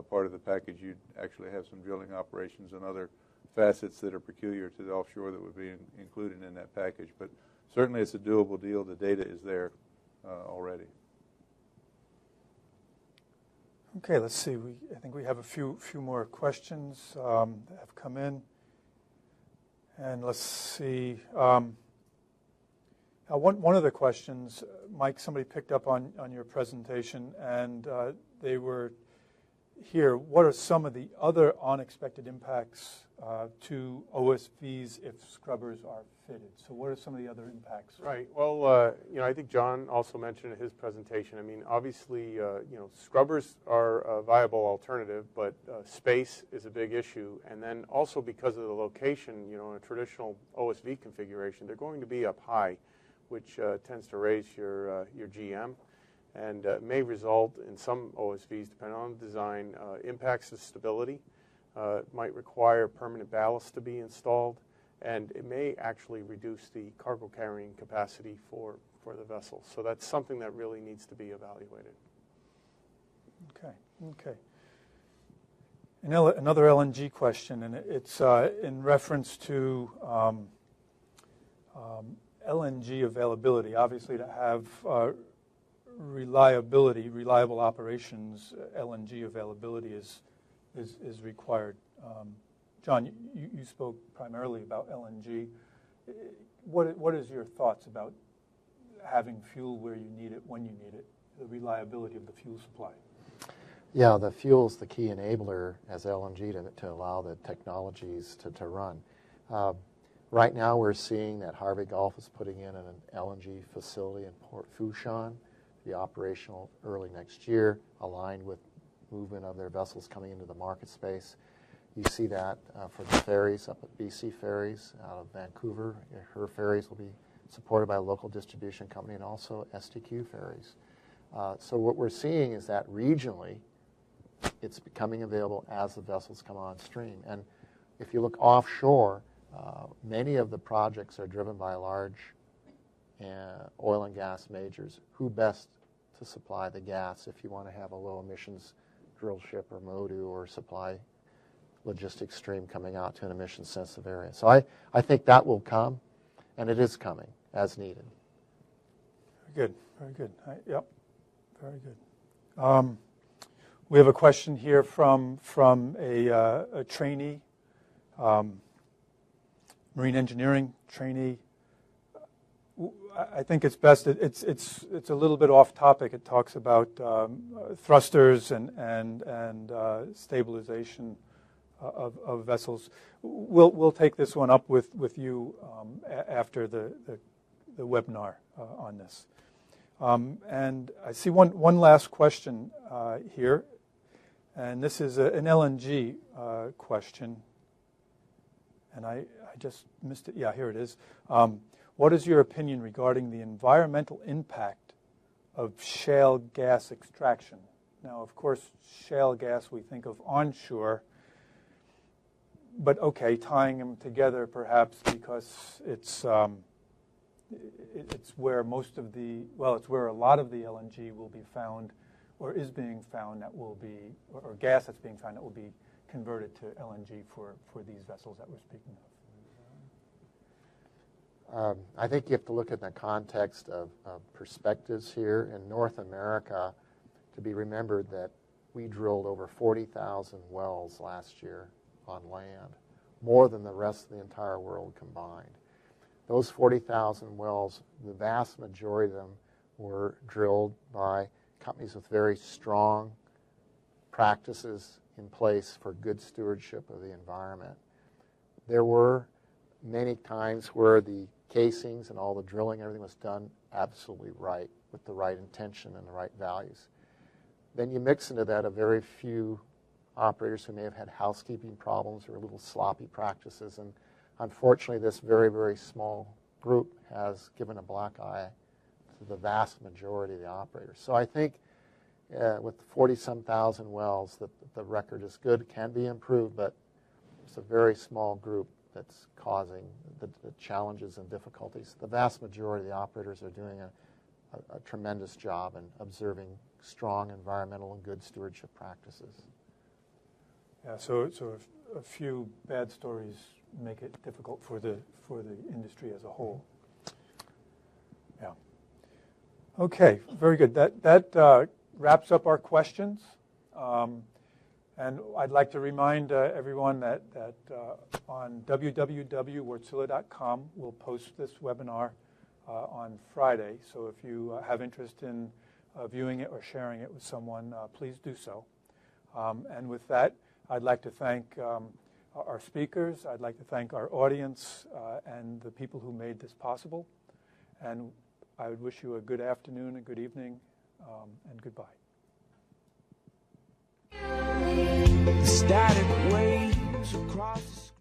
part of the package, you'd actually have some drilling operations and other facets that are peculiar to the offshore that would be included in that package. But certainly it's a doable deal. The data is there already. Okay, let's see. I think we have a few more questions that have come in. And let's see. One of the questions, Mike, somebody picked up on your presentation, and they were here. What are some of the other unexpected impacts to OSVs if scrubbers are fitted? So what are some of the other impacts? Right. Well, I think John also mentioned in his presentation. I mean, obviously, scrubbers are a viable alternative, but space is a big issue. And then also because of the location, in a traditional OSV configuration, they're going to be up high, which tends to raise your GM, and may result in some OSVs, depending on the design, impacts to stability. It might require permanent ballast to be installed, and it may actually reduce the cargo carrying capacity for the vessel. So that's something that really needs to be evaluated. Okay. Another LNG question, and it's in reference to LNG availability. Obviously, to have reliable operations, LNG availability is required. John, you spoke primarily about LNG. What is your thoughts about having fuel where you need it, when you need it, the reliability of the fuel supply? Yeah, the fuel's the key enabler as LNG to allow the technologies to run. Right now we're seeing that Harvey Gulf is putting in an LNG facility in Port Fourchon to be operational early next year, aligned with movement of their vessels coming into the market space. You see that for the ferries up at BC Ferries out of Vancouver. Her ferries will be supported by a local distribution company and also STQ ferries. So what we're seeing is that regionally it's becoming available as the vessels come on stream. And if you look offshore, many of the projects are driven by large oil and gas majors. Who best to supply the gas if you want to have a low emissions drill ship or MODU or supply logistics stream coming out to an emission sensitive area? So I think that will come, and it is coming as needed. Very good. Yep, very good. We have a question here from a trainee, marine engineering trainee. I think it's best. It's a little bit off topic. It talks about thrusters and stabilization of vessels. We'll take this one up with you after the webinar on this. And I see one last question here, and this is an LNG question, and I just missed it. Yeah, here it is. What is your opinion regarding the environmental impact of shale gas extraction? Now, of course, shale gas we think of onshore, but okay, tying them together perhaps because it's where most of it's where a lot of the LNG will be found, or is being found that will be, or gas that's being found that will be converted to LNG for these vessels that we're speaking of. I think you have to look at the context of perspectives here. In North America, to be remembered that we drilled over 40,000 wells last year on land, more than the rest of the entire world combined. Those 40,000 wells, the vast majority of them were drilled by companies with very strong practices in place for good stewardship of the environment. There were many times where the casings and all the drilling, everything was done absolutely right, with the right intention and the right values. Then you mix into that a very few operators who may have had housekeeping problems or little sloppy practices, and unfortunately this very, very small group has given a black eye to the vast majority of the operators. So I think with 40-some thousand wells, that the record is good, can be improved, but it's a very small group that's causing the challenges and difficulties. The vast majority of the operators are doing a tremendous job in observing strong environmental and good stewardship practices. Yeah, so a few bad stories make it difficult for the industry as a whole. Yeah. Okay, very good. That wraps up our questions. And I'd like to remind everyone that on www.wärtsilä.com we'll post this webinar on Friday. So if you have interest in viewing it or sharing it with someone, please do so. And with that, I'd like to thank our speakers. I'd like to thank our audience and the people who made this possible. And I would wish you a good afternoon, a good evening, and goodbye. Static waves across